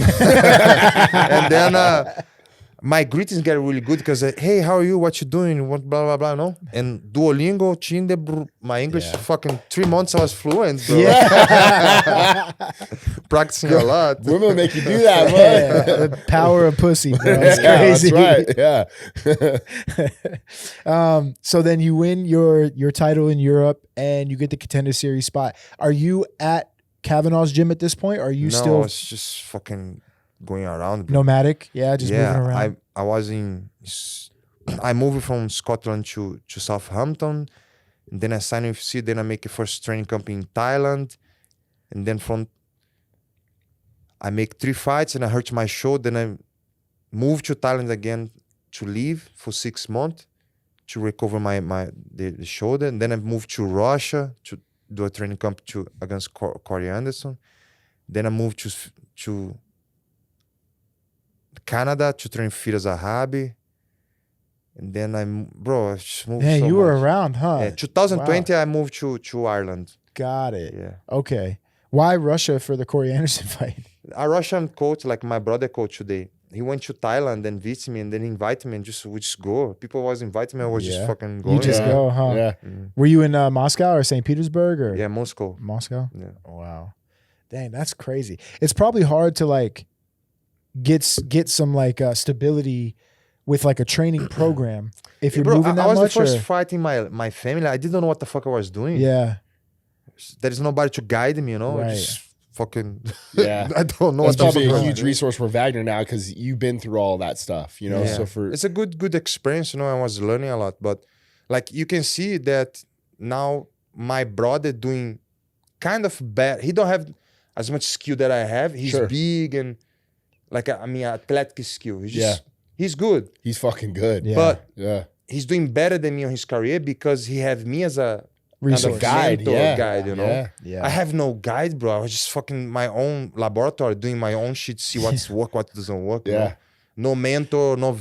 my greetings get really good because hey, how are you? What you doing? What blah blah blah, no? And Duolingo, Tinder, my English fucking 3 months I was fluent, bro. Yeah. Practicing a lot. Women will make you do that, bro. Yeah, the power of pussy, bro. It's crazy. That's right. Yeah. So then you win your title in Europe and you get the Contender Series spot. Are you at Kavanagh's gym at this point? Or are you No, still it's just fucking going around. Bro. nomadic? Yeah, just moving around. I was I moved from Scotland to Southampton, and then I signed with UFC, then I make a first training camp in Thailand, and then I make 3 fights and I hurt my shoulder, then I moved to Thailand again to leave for 6 months to recover the shoulder, and then I moved to Russia to do a training camp against Corey Anderson. Then I moved to Canada to train Firas Zahabi. And then I just moved Man, so you were much. around, huh? Yeah, 2020 I moved to Ireland. Got it. Yeah. Okay. Why Russia for the Corey Anderson fight? A Russian coach, like my brother coach today, he went to Thailand and visited me and then invited me and we just go. People was inviting me, I was just fucking going. You just go, huh? Yeah. Were you in Moscow or St. Petersburg or? Yeah, Moscow. Moscow? Yeah. Oh, wow. Dang, that's crazy. It's probably hard to like get some like stability with like a training program if you're moving that I was much. the first or- fight in my family. I didn't know what the fuck I was doing. Yeah. There is nobody to guide me, you know? Right. Just fucking Yeah. I don't know That's what the probably fuck a I was huge doing. resource for Wagner now because you've been through all that stuff, you know? Yeah. So for It's a good experience, you know. I was learning a lot, but like you can see that now my brother doing kind of bad. He don't have as much skill that I have. He's Sure. big and like athletic skill. He's good, he's fucking good. Yeah. but Yeah. he's doing better than me on his career because he have me as a Resource. kind of Guide, mentor yeah. guide, you know. Yeah. Yeah. I have no guide, bro. I was just fucking my own laboratory, doing my own shit, see what's work, what doesn't work. you Yeah. know? No mentor, no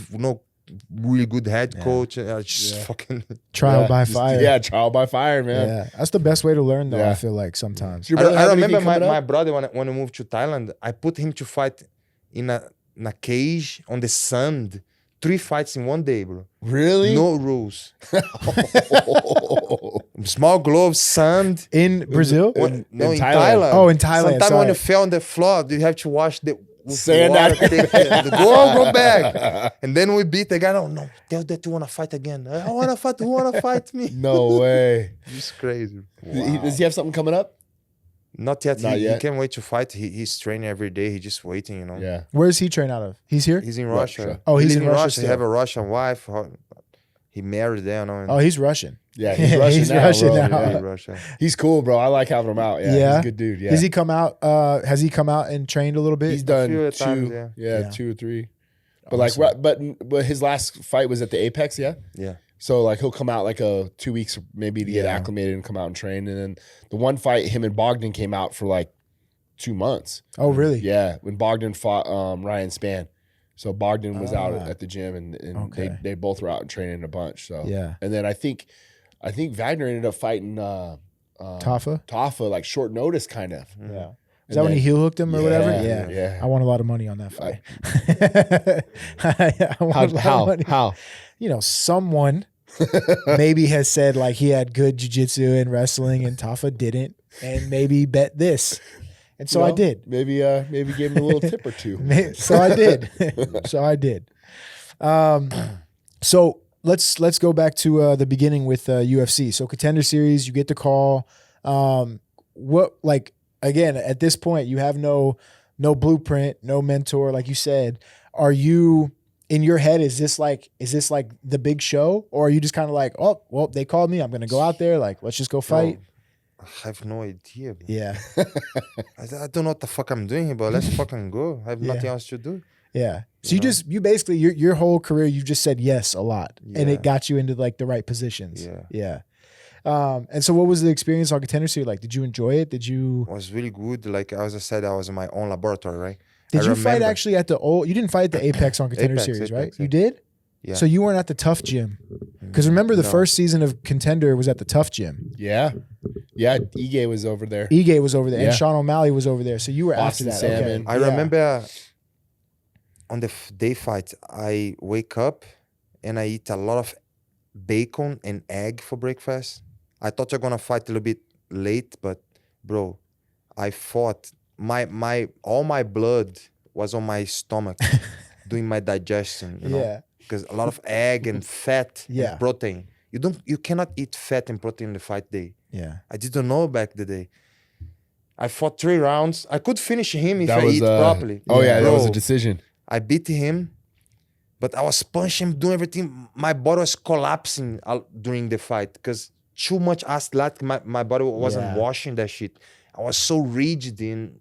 really good head coach. Just fucking. Trial by Just- fire. Yeah, trial by fire, man. Yeah. That's the best way to learn though, Yeah. I feel like sometimes. Your brother I have anything remember coming my up? brother when I moved to Thailand. I put him to fight in a cage on the sand. 3 fights in one day, bro. Really? No rules. Small gloves, sand. In Brazil? No, in Thailand. Thailand. Oh, in Thailand, Sometimes sorry. when you fell on the floor, you have to wash the Sand water, out. go back. And then we beat the guy. Oh no, tell that you want to fight again. I want to fight. Who want to fight me? No way. It's crazy. Does he have something coming up? Not yet. Not He yet. can't wait to fight. He's training every day. He's just waiting, you know. Yeah. Where's he train out of? He's here? He's in Russia. Russia. Oh, He he's live in Russia He still. have a Russian wife. He married there, you know. Oh, he's Russian. Yeah, he's Russian He's now, Russian bro. now. Yeah. Russia. He's cool, bro. I like having him out. Yeah, Yeah? he's a good dude. Yeah. Has he come out? Has he come out and trained a little bit? He's done few 2, times, yeah. Yeah. 2 or 3. But Awesome. like, but his last fight was at the Apex, yeah. Yeah. So like he'll come out like 2 weeks maybe to get Yeah. acclimated and come out and train. And then the one fight, him and Bogdan came out for like 2 months. Oh, really? Yeah, when Bogdan fought Ryan Spann. So Bogdan was out Ah. at the gym and Okay. they both were out and training a bunch. So Yeah. And then I think Wagner ended up fighting Tafa? Tafa like short notice kind of. Yeah. Is that when he heel hooked him or whatever? Yeah, yeah. I won a lot of money on that fight. I won a lot of money. How? You know, someone maybe has said like he had good jiu-jitsu and wrestling and Tafa didn't, and maybe bet this. And so I did. Maybe gave him a little tip or two. So I did. So let's go back to the beginning with UFC. So Contender Series, you get the call. What, like, again, at this point, you have no blueprint, no mentor, like you said. Are you in your head? Is this like the big show, or are you just kind of like, oh, well, they called me, I'm gonna go out there, like, let's just go fight? I have no idea. Bro. Yeah. I don't know what the fuck I'm doing here, but let's fucking go. I have nothing else to do. Yeah. So you basically your whole career, you just said yes a lot, and it got you into like the right positions. Yeah. And so what was the experience on Contender Series like? Did you enjoy it? It was really good. Like as I said, I was in my own laboratory, right? Did you fight actually at you didn't fight at the Apex on Contender Series, right? You did? Yeah. So you weren't at the Tough Gym. Because remember the first season of Contender was at the Tough Gym. Yeah. Yeah, Ige was over there. Ige was over there. And Sean O'Malley was over there. So you were Austin after that. Salmon. Okay. I remember on the day fight, I wake up and I eat a lot of bacon and egg for breakfast. I thought you're gonna fight a little bit late, but bro, I fought. All my blood was on my stomach doing my digestion, you know? Because a lot of egg and fat and protein. You cannot eat fat and protein in the fight day. Yeah. I didn't know back the day. I fought 3 rounds. I could finish him if I eat properly. Oh yeah, bro, that was a decision. I beat him, but I was punching him, doing everything. My body was collapsing during the fight because too much acid. My body wasn't washing that shit. I was so rigid and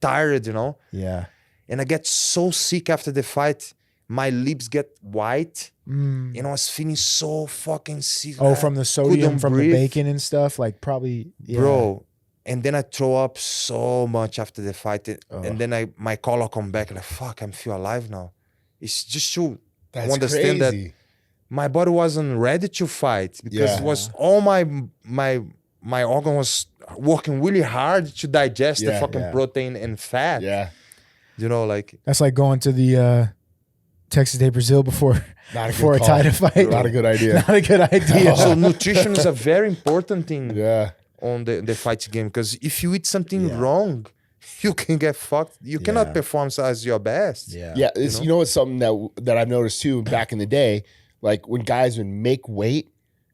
tired, you know? Yeah. And I get so sick after the fight. My lips get white. And I was feeling so fucking sick. Oh, from the sodium, from the bacon and stuff? Like probably, Bro. And then I throw up so much after the fight. And then my collar come back like, fuck, I feel alive now. It's just to understand crazy. that my body wasn't ready to fight because it was all my organ was working really hard to digest the fucking protein and fat. Yeah. You know, like... That's like going to the Texas Day Brazil before a title fight. Not a good idea. Not a good idea. So nutrition is a very important thing Yeah. on the fight game because if you eat something wrong, you can get fucked. You cannot perform as your best. Yeah. It's, you know what's something that I've noticed too back in the day, like when guys would make weight,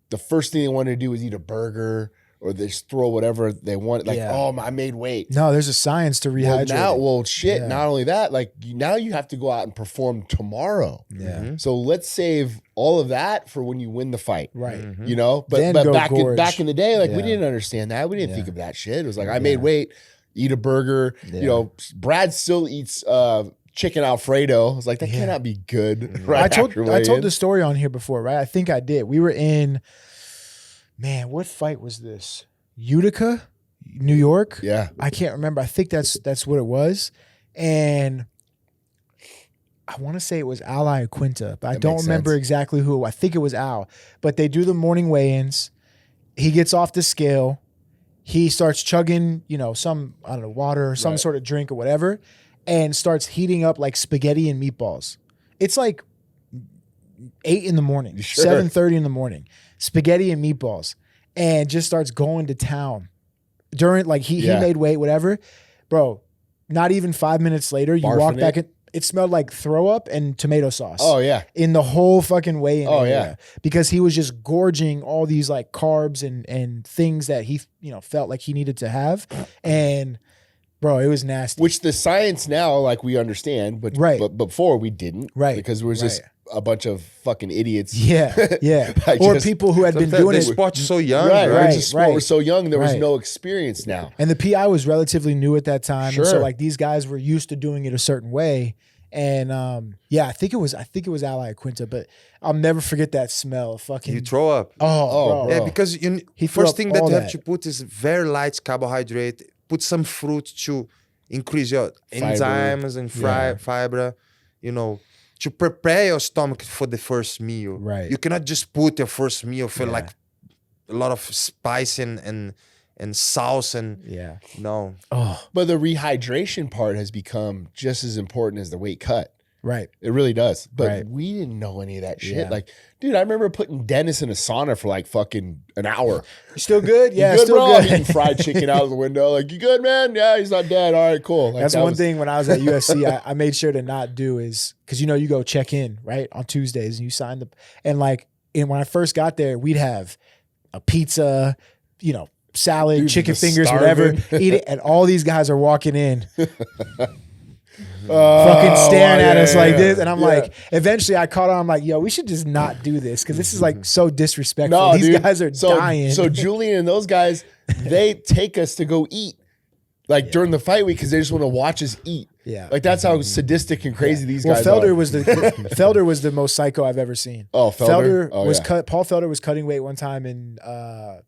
the first thing they wanted to do was eat a burger or they just throw whatever they want. Like, oh, I made weight. No, there's a science to rehydrate. Not only that, like now you have to go out and perform tomorrow. Yeah. So let's save all of that for when you win the fight. Right. You know, but back in the day, like we didn't understand that. We didn't think of that shit. It was like, I made weight, eat a burger. You know, Brad still eats chicken Alfredo. I was like, that cannot be good. Right. I told the story on here before, right? I think I did. We were in, man, what fight was this? Utica, New York? Yeah. I can't remember. I think that's what it was. And I want to say it was Al Iaquinta, but I don't remember exactly who. I think it was Al. But they do the morning weigh-ins. He gets off the scale. He starts chugging, some, I don't know, water or some sort of drink or whatever, and starts heating up like spaghetti and meatballs. It's like 8 in the morning, 7:30 in the morning, spaghetti and meatballs, and just starts going to town. During, like, he made weight, whatever. Bro, not even 5 minutes later, you walk back in. It smelled like throw up and tomato sauce. Oh, yeah. In the whole fucking weigh-in area. Yeah. Because he was just gorging all these like carbs and things that he, felt like he needed to have. And bro, it was nasty. Which the science now, like, we understand, but before we didn't. Right. Because it was just a bunch of fucking idiots. Yeah. Or people who had been doing it. The sport's so young. Right. The sport was so young, there was no experience now. And the PI was relatively new at that time. Sure. And so like these guys were used to doing it a certain way. And I think it was Al Iaquinta, but I'll never forget that smell. Fucking, you throw up. Oh, bro. Yeah, because first thing that you have to put is very light carbohydrate. Put some fruit to increase your enzymes and fiber. To prepare your stomach for the first meal. Right. You cannot just put your first meal for like a lot of spice and and sauce and no. Oh, But the rehydration part has become just as important as the weight cut. right. It really does. But Right. we didn't know any of that shit. Yeah. Like, dude, I remember putting Dennis in a sauna for like fucking an hour. You still good? You Yeah, good, still bro? I'm good. eating fried chicken out of the window. Like, you good, man? Yeah, he's not dead. All right, cool. Like, That's that one was- thing when I was at UFC, I made sure to not do is because you go check in right on Tuesdays and you sign and when I first got there, we'd have a pizza, salad, Dude, chicken just fingers, starving. whatever, eat it, and all these guys are walking in, Oh, fucking staring at yeah, us like yeah, this, and I'm yeah. like, eventually I caught on. I'm like, yo, we should just not do this because this is like so disrespectful. No, These dude. guys are dying. So Julian and those guys, they take us to go eat, like during the fight week, because they just want to watch us eat. Yeah. Like that's how sadistic and crazy these guys Felder are. was Felder was the most psycho I've ever seen. Oh, Felder? Oh, was yeah. Paul Felder was cutting weight one time in I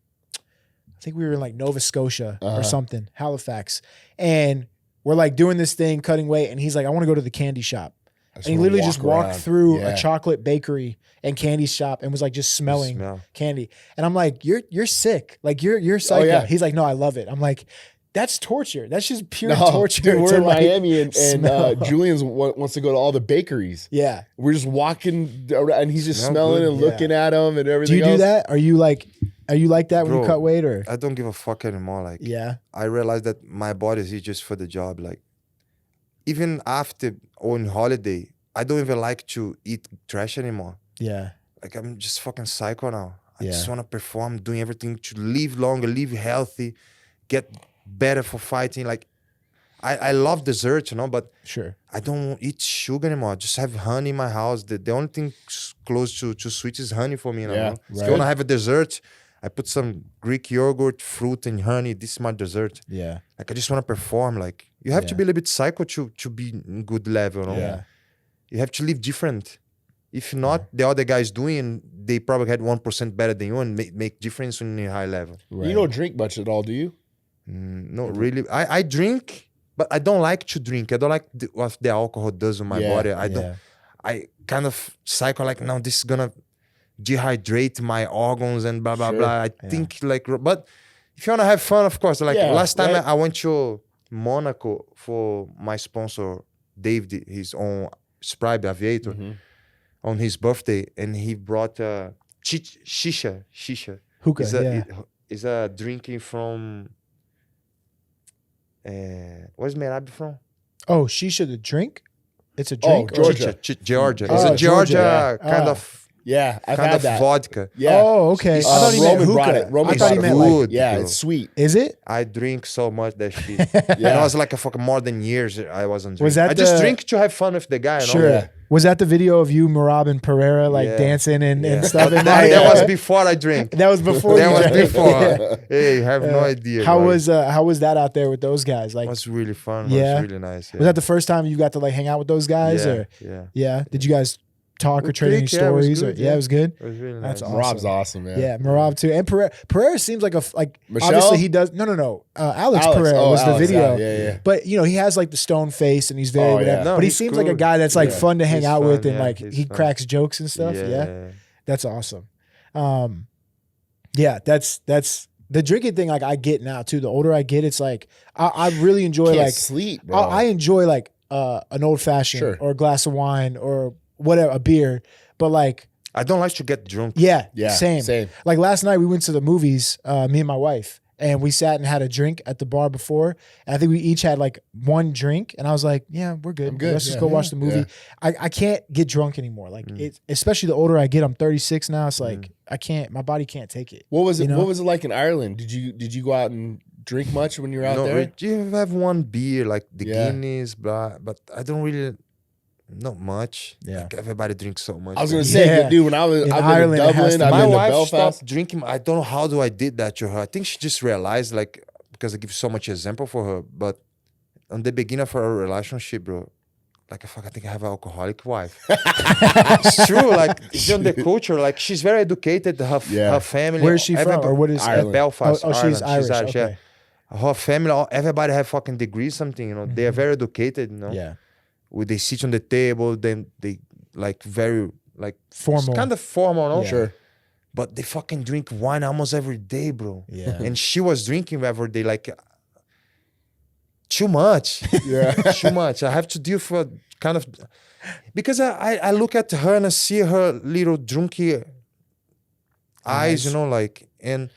think we were in like Nova Scotia or something, Halifax, and we're like doing this thing, cutting weight, and he's like, I want to go to the candy shop. And he wanna literally walk just walked around. through Yeah. a chocolate bakery and candy shop and was like just smelling Smell. candy. And I'm like, you're sick. Like you're psycho. yeah. He's like, no, I love it. I'm like, that's torture. That's just pure No, torture. dude, we're to, in like, Miami and smell. Julian's wants to go to all the bakeries. Yeah. We're just walking around and he's just Smell smelling good. and looking at them and everything Do you do else. that? Are you like that when you Bro, cut weight or? I don't give a fuck anymore. Like, Yeah. I realized that my body is just for the job. Like, even after on holiday, I don't even like to eat trash anymore. Yeah. Like, I'm just fucking psycho now. I Yeah. just want to perform, doing everything to live longer, live healthy, get better for fighting. Like, I love dessert, but Sure. I don't eat sugar anymore. I just have honey in my house. The only thing close to sweet is honey for me. Yeah, So right. when I have a dessert, I put some Greek yogurt, fruit, and honey. This is my dessert. Yeah. Like, I just want to perform. Like, you have to Yeah. be a little bit psycho to be in good level. Yeah. You have to live different. If not, the other guys doing, they probably had 1% better than you and make difference in a high level. Right. You don't drink much at all, do you? Not really. I drink, but I don't like to drink. I don't like what the alcohol does on my Yeah, body. I kind of psycho like, no, this is gonna dehydrate my organs and blah blah Sure. blah. I think but if you wanna have fun, of course. Like Yeah, last time right. I went to Monaco for my sponsor David, his own Sprite Aviator, on his birthday, and he brought shisha. Hookah. Is a drinking from. Where's Merab from? Oh, shisha the drink? It's a drink? Oh, or- Georgia. Georgia. It's Oh, a Georgia Georgia. kind Ah. of Yeah, I've had that. vodka. Yeah. Oh, okay. I thought he meant Roman brought hookah. it. Roman I thought he brought it. meant like, Good, Yeah, bro. it's sweet. is it? I drink so much that shit. Yeah. And I was like a fucking more than years I wasn't drinking. Was that I just the- drink to have fun with the guy. Sure. Yeah. Was that the video of you, Merab, and Pereira like Yeah. dancing and Yeah. stuff? That, And that was before I drink. That was before. That you was drank. before. Yeah. Hey, you have no idea. How bro. was that out there with those guys? Like, It was really fun. Yeah. It was really nice. Yeah. was that the first time you got to like hang out with those guys? yeah, Or yeah. did you guys talk or We trade any clicked, yeah, it was stories? good, Or, yeah. it was good. It was really That's nice. awesome. Rob's awesome, man. Yeah, Merab too, and Pereira seems like Michelle? obviously he does. No. Alex Pereira Oh, was the Alex, video. Yeah. But he has like the stone face and he's very Oh, whatever. yeah. No, but he he's seems like a cool. guy that's like Yeah. fun to hang He's out fun, with and yeah, like he's he fun. cracks jokes and stuff. Yeah. That's awesome. That's the drinking thing. Like I get now too. The older I get, it's like I really enjoy Can't like sleep, bro. I enjoy like an old fashioned Sure. or a glass of wine or whatever, a beer. But like I don't like to get drunk. yeah, Yeah, same. Like last night we went to the movies, me and my wife, and we sat and had a drink at the bar before. And I think we each had like one drink, and I was like, "Yeah, we're good. I'm good. Let's just Yeah. go watch the movie." Yeah. I can't get drunk anymore. Like it, especially the older I get. I'm 36 now. It's like I can't. My body can't take it. What was it? You know? What was it like in Ireland? Did you go out and drink much when you were out No, there? you have one beer, like the Yeah. Guinness, blah, but I don't really, not much. Yeah. Like everybody drinks so much. I was gonna say, Yeah. dude, when I've In been Ireland, to it has Dublin, to I've be. My been to wife Belfast. stopped drinking. I don't know how do I did that to her. I think she just realized, like, because I give so much example for her. But on the beginning of our relationship, bro, like, fuck, I think I have an alcoholic wife. It's true. Like, it's on the culture. Like, she's very educated. Her family. Where is she from? everybody- Or what is Ireland. Belfast. Oh, she's Ireland. Irish. yeah. Okay. Her family, everybody have fucking degrees, something. They are very educated. Yeah. They sit on the table, then they like very like Formal. kind of formal, no? Yeah. Sure. but they fucking drink wine almost every day, bro. Yeah. And she was drinking every day, like too much. Yeah. Too much. I have to deal for kind of because I look at her and I see her little drunky eyes, you know, like, and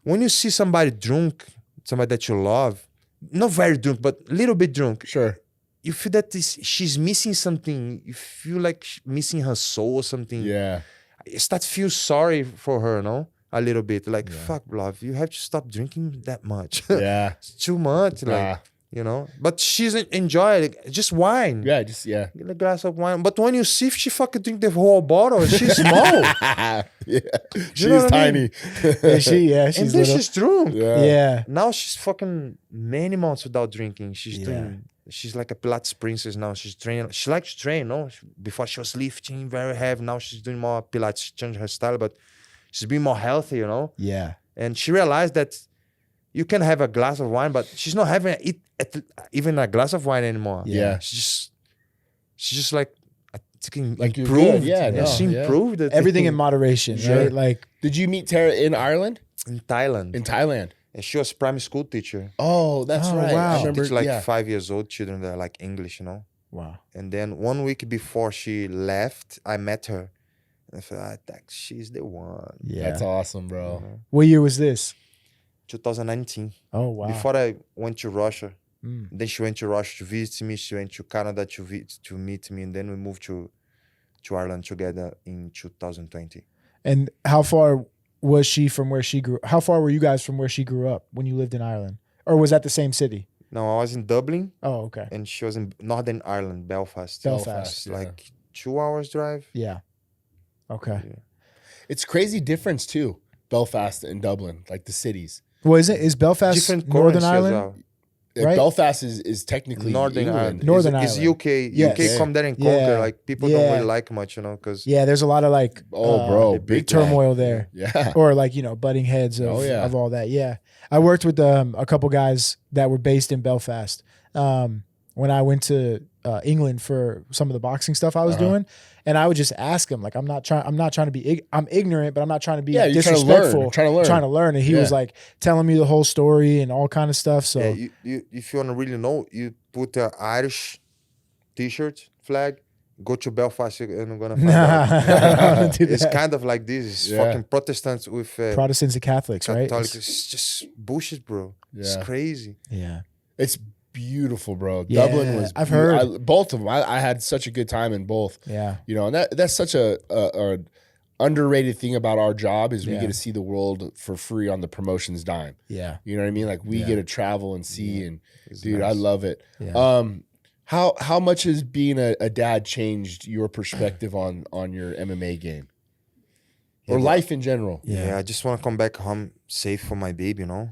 when you see somebody drunk, somebody that you love, not very drunk, but a little bit drunk, Sure. you feel that she's missing something. You feel like missing her soul or something. Yeah. You start to feel sorry for her, no? A little bit. Like, fuck, love, you have to stop drinking that much. Yeah. It's too much, like, you know? But she's enjoying it. Just wine. Yeah. Just, yeah. Get a glass of wine. But when you see if she fucking drink the whole bottle, she's small. Yeah. She's know what I tiny. She's And then little. she's drunk. Yeah. Now she's fucking many months without drinking. She's like a Pilates princess now. She's training. She likes to train, no? Before she was lifting very heavy. Now she's doing more Pilates. She changed her style, but she's being more healthy, you know? Yeah. And she realized that you can have a glass of wine, but she's not having even a glass of wine anymore. Yeah. She's just like, I think Like you're improved. good. Yeah, no, she yeah. improved it. Everything in moderation, right? Like, Did you meet Tara in Ireland? in Thailand. In Thailand. And she was primary school teacher. Oh, that's Oh, right. wow. I She remember. teach like yeah. 5 years old children that are like English, you know? wow. And then 1 week before she left, I met her. And I thought, she's the one. Yeah. That's awesome, bro. What year was this? 2019. Oh, wow. Before I went to Russia. Mm. Then she went to Russia to visit me. She went to Canada to meet me. And then we moved to Ireland together in 2020. And how far was she from where she grew? How far were you guys from where she grew up when you lived in Ireland? Or was that the same city? No, I was in Dublin. Oh, okay. And she was in Northern Ireland, Belfast. Belfast, Like 2 hours drive. Yeah. Okay. Yeah. It's crazy difference too. Belfast and Dublin, like the cities. Well, is Belfast Different Northern currency as Ireland? well. Right? Belfast is technically Northern England. Ireland. Northern It's Ireland. UK. Yes. UK come there and conquer. Yeah. Like people Yeah. don't really like much, you know, because Yeah, there's a lot of like Oh, bro, the big turmoil there. Yeah. Or like, you know, butting heads of, Oh, yeah. of all that. Yeah. I worked with a couple guys that were based in Belfast. When I went to England for some of the boxing stuff I was doing, and I would just ask him, like, I'm not trying to be, I'm ignorant, but I'm not trying to be Yeah, you're disrespectful. trying to learn. And he was like telling me the whole story and all kind of stuff. So yeah, you if you want to really know, you put an Irish T-shirt flag, go to Belfast, and I'm gonna find out. do It's that. kind of like this. It's Yeah. fucking Protestants with Protestants and Catholics, right? Catholics. It's just bullshit, bro. It's Yeah. crazy. Yeah. It's beautiful, bro. Yeah, Dublin was. I've heard. both of them. I had such a good time in both. Yeah. You know, and that's such a underrated thing about our job is we Yeah. get to see the world for free on the promotions dime. Yeah. You know what I mean? Like we get to travel and see, and It's dude, nice. I love it. Yeah. How much has being a dad changed your perspective on your MMA game or life in general? Yeah, I just want to come back home safe for my baby, you know?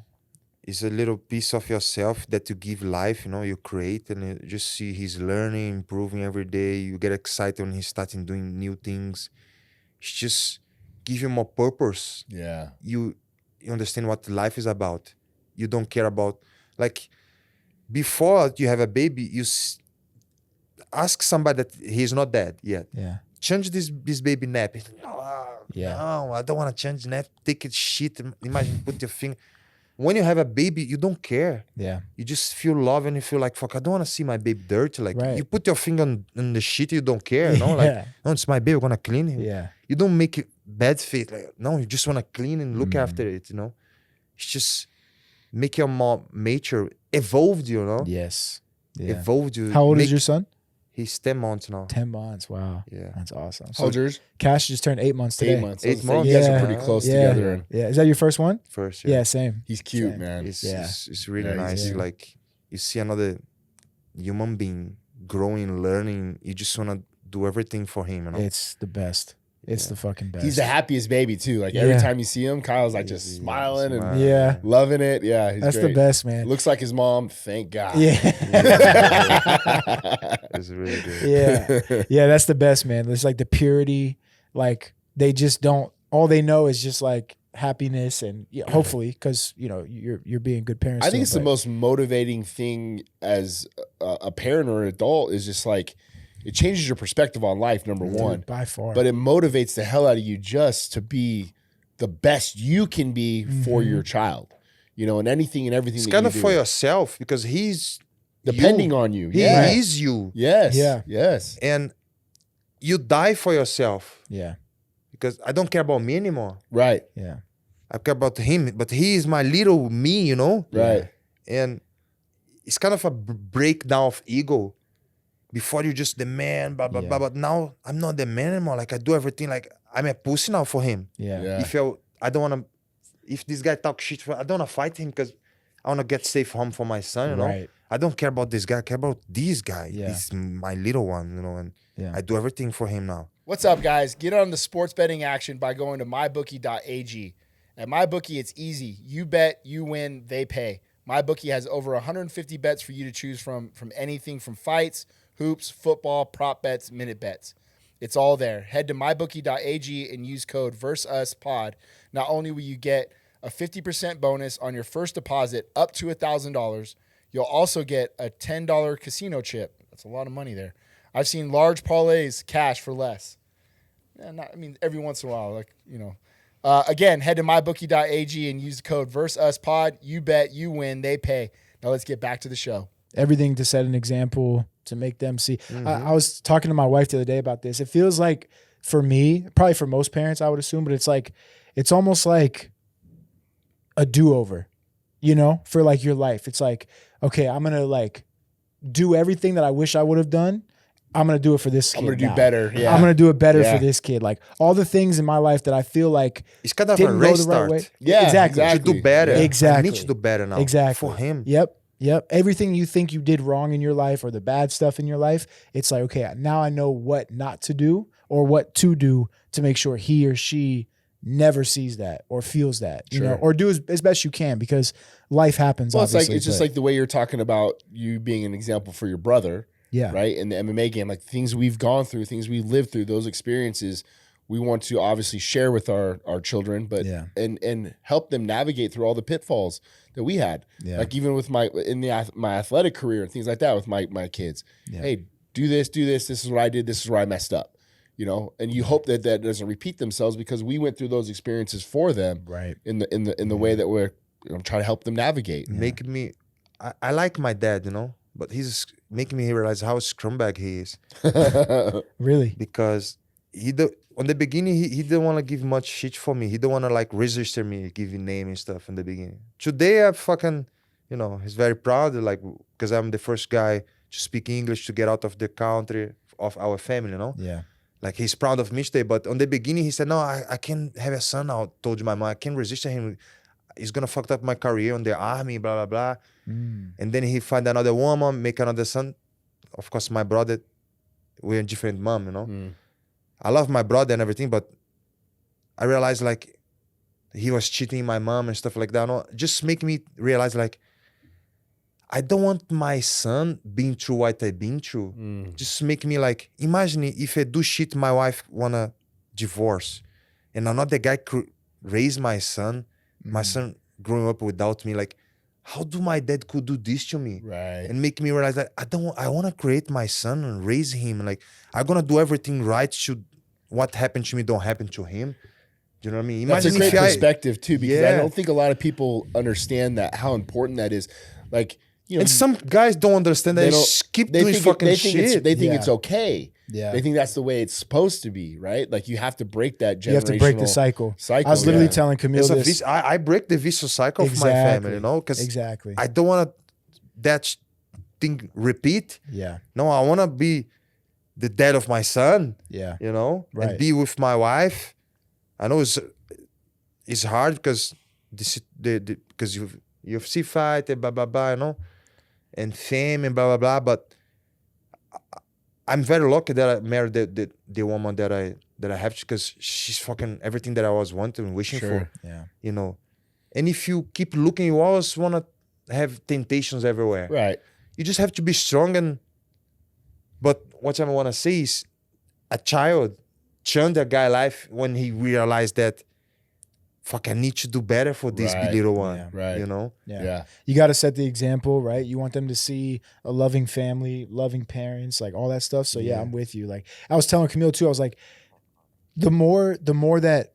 It's a little piece of yourself that you give life, you know, you create, and you just see he's learning, improving every day. You get excited when he's starting doing new things. It's just give him more purpose. Yeah. You understand what life is about. You don't care about, like, before you have a baby, ask somebody that he's not dead yet. Yeah. Change this baby nap. He's like, Yeah. no, I don't want to change nap. Take it shit. Imagine put your finger. When you have a baby, you don't care. Yeah. You just feel love and you feel like, fuck, I don't want to see my baby dirty. Like, Right. you put your finger on the shit, you don't care, you know? Like, Yeah. no, it's my baby, I'm going to clean it. Yeah. You don't make it bad faith. Like, no, you just want to clean and Mm. look after it, you know? It's just make you more mature, evolved, you know? Yes. Yeah. Evolved you. How old is your son? He's 10 months now. 10 months. Wow. Yeah. That's awesome. How old yours? Cash just turned 8 months today. 8 months. 8 months. You guys Yeah. are pretty close Yeah. together. And Yeah. Is that your first one? First, Yeah, same. he's cute, Same. man. It's really Yeah, nice. yeah. Like, you see another human being growing, learning. You just want to do everything for him, you know? It's the best. It's the fucking best. He's the happiest baby too. Like every Yeah. time you see him, Kyle's like just smiling and Smile. Yeah. loving it. Yeah, he's That's great. the best, man. Looks like his mom. Thank God. Yeah. It's really good. Yeah. Yeah, that's the best, man. It's like the purity. Like they just don't, all they know is just like happiness and hopefully, because you know, you're being good parents. I think still, it's the but- most motivating thing as a parent or an adult is just like it changes your perspective on life. Number one, by far. but it motivates the hell out of you just to be the best you can be for your child, you know, and anything and everything. It's that kind you of do. for yourself because he's Depending you. on you. He Yeah. is you. Yes. Yeah. Yes. And you die for yourself Yeah. because I don't care about me anymore. Right. Yeah. I care about him, but he is my little me, you know? Right. And it's kind of a breakdown of ego. Before you just the man, blah, blah, Yeah. blah. But now I'm not the man anymore. Like I do everything. Like I'm a pussy now for him. Yeah. Yeah. If I don't want to, if this guy talk shit, I don't want to fight him because I want to get safe home for my son, you know? Right. I don't care about this guy. I care about this guy. Yeah. He's my little one, you know? And Yeah. I do everything for him now. What's up, guys? Get on the sports betting action by going to MyBookie.AG. At MyBookie, it's easy. You bet, you win, they pay. MyBookie has over 150 bets for you to choose from anything from fights, hoops, football, prop bets, minute bets. It's all there. Head to MyBookie.ag and use code VERSUSPOD. Not only will you get a 50% bonus on your first deposit up to $1,000, you'll also get a $10 casino chip. That's a lot of money there. I've seen large parlays cash for less. Every once in a while, like, you know. Again, head to MyBookie.ag and use the code VERSUSPOD. You bet, you win, they pay. Now let's get back to the show. Everything to set an example to make them see. I was talking to my wife the other day about this. It feels like for me, probably for most parents, I would assume, but it's almost like a do-over, you know, for like your life. It's like, okay, I'm going to like do everything that I wish I would have done. I'm going to do it for this kid. I'm going to do now. better. Yeah. I'm going to do it better Yeah. for this kid. Like all the things in my life that I feel like It's kind of a didn't go the restart. right way. Yeah, exactly. To exactly. do better. Yeah. Exactly. I need to do better now. Exactly. For him. Yep. Everything you think you did wrong in your life or the bad stuff in your life, it's like, okay, now I know what not to do or what to do to make sure he or she never sees that or feels that, you know, or do as best you can because life happens. Well, it's obviously, just like the way you're talking about you being an example for your brother. yeah, Right. In the MMA game, like things we've gone through, things we've lived through, those experiences, we want to obviously share with our children, but Yeah. and help them navigate through all the pitfalls that we had. Yeah. Like even with my athletic career and things like that with my kids. Yeah. Hey, do this. This is what I did. This is where I messed up. You know, and you hope that doesn't repeat themselves because we went through those experiences for them, right. in the way that we're trying to help them navigate. Making me, I like my dad, you know, but he's making me realize how scumbag he is. Really? Because on the beginning, he didn't want to give much shit for me. He didn't want to like register me, give me name and stuff in the beginning. Today, I fucking, you know, he's very proud, like, because I'm the first guy to speak English to get out of the country of our family, you know? Yeah. Like, he's proud of me today. But on the beginning, he said, no, I can't have a son now. Told my mom, I can't register him. He's going to fuck up my career in the army, blah, blah, blah. And then he find another woman, make another son. Of course, my brother, we're a different mom, you know? I love my brother and everything, but I realized like he was cheating my mom and stuff like that. No, just make me realize like I don't want my son being through what I've been through. Just make me like, imagine if I do shit, my wife wanna divorce, and another guy raise my son growing up without me. Like, how do my dad could do this to me? Right. And make me realize that I want to create my son and raise him. Like, I'm going to do everything right. Should what happened to me don't happen to him. Do you know what I mean? That's a Imagine great if perspective too, because I Yeah. don't think a lot of people understand that, how important that is. Like, you know, And some guys don't understand that. they They don't- keep doing fucking shit. They think Yeah. it's okay. Yeah. They think that's the way it's supposed to be, right? Like you have to break that generational You have to break the cycle. cycle, I was literally yeah. telling Camille It's a this. I break the vicious cycle of my family, you know? Because Exactly. I don't want that thing repeat. Yeah. No, I want to be the dad of my son, Yeah. you know? Right. And be with my wife. I know it's hard because because you UFC fight and blah, blah, blah, you know? And fame and blah, blah, blah. But I'm very lucky that I married the woman that I have, because she's fucking everything that I was wanting and wishing for, Yeah. you know? And if you keep looking, you always want to have temptations everywhere. Right. You just have to be strong. But what I want to say is a child turned a guy life when he realized that, fuck, I need to do better for this Right. little one. Yeah. Right. You know? Yeah. You got to set the example, right? You want them to see a loving family, loving parents, like all that stuff. So yeah, I'm with you. Like I was telling Camille too, I was like, the more that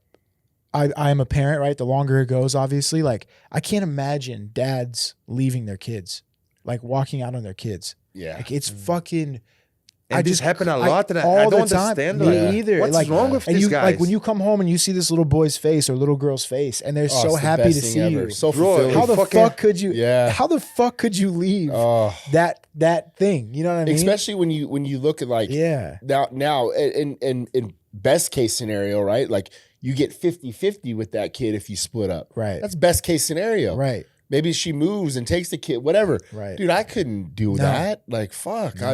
I am a parent, right? The longer it goes, obviously, like I can't imagine dads leaving their kids, like walking out on their kids. Yeah. Like it's fucking. And this happen a lot, and all I the don't time. understand. Me Like, either. what's like, wrong with and these you, guys? Like when you come home and you see this little boy's face or little girl's face, and they're Oh, so it's the happy best to thing see ever. you. So Bro, fulfilling. How the fucking- fuck could you? Yeah. How the fuck could you leave Oh. that thing? You know what I mean? Especially when you look at like Yeah. now in best case scenario, right? Like you get 50-50 with that kid if you split up. Right. That's best case scenario. Right. Maybe she moves and takes the kid, whatever. Right. Dude, I couldn't do that. Like fuck, No.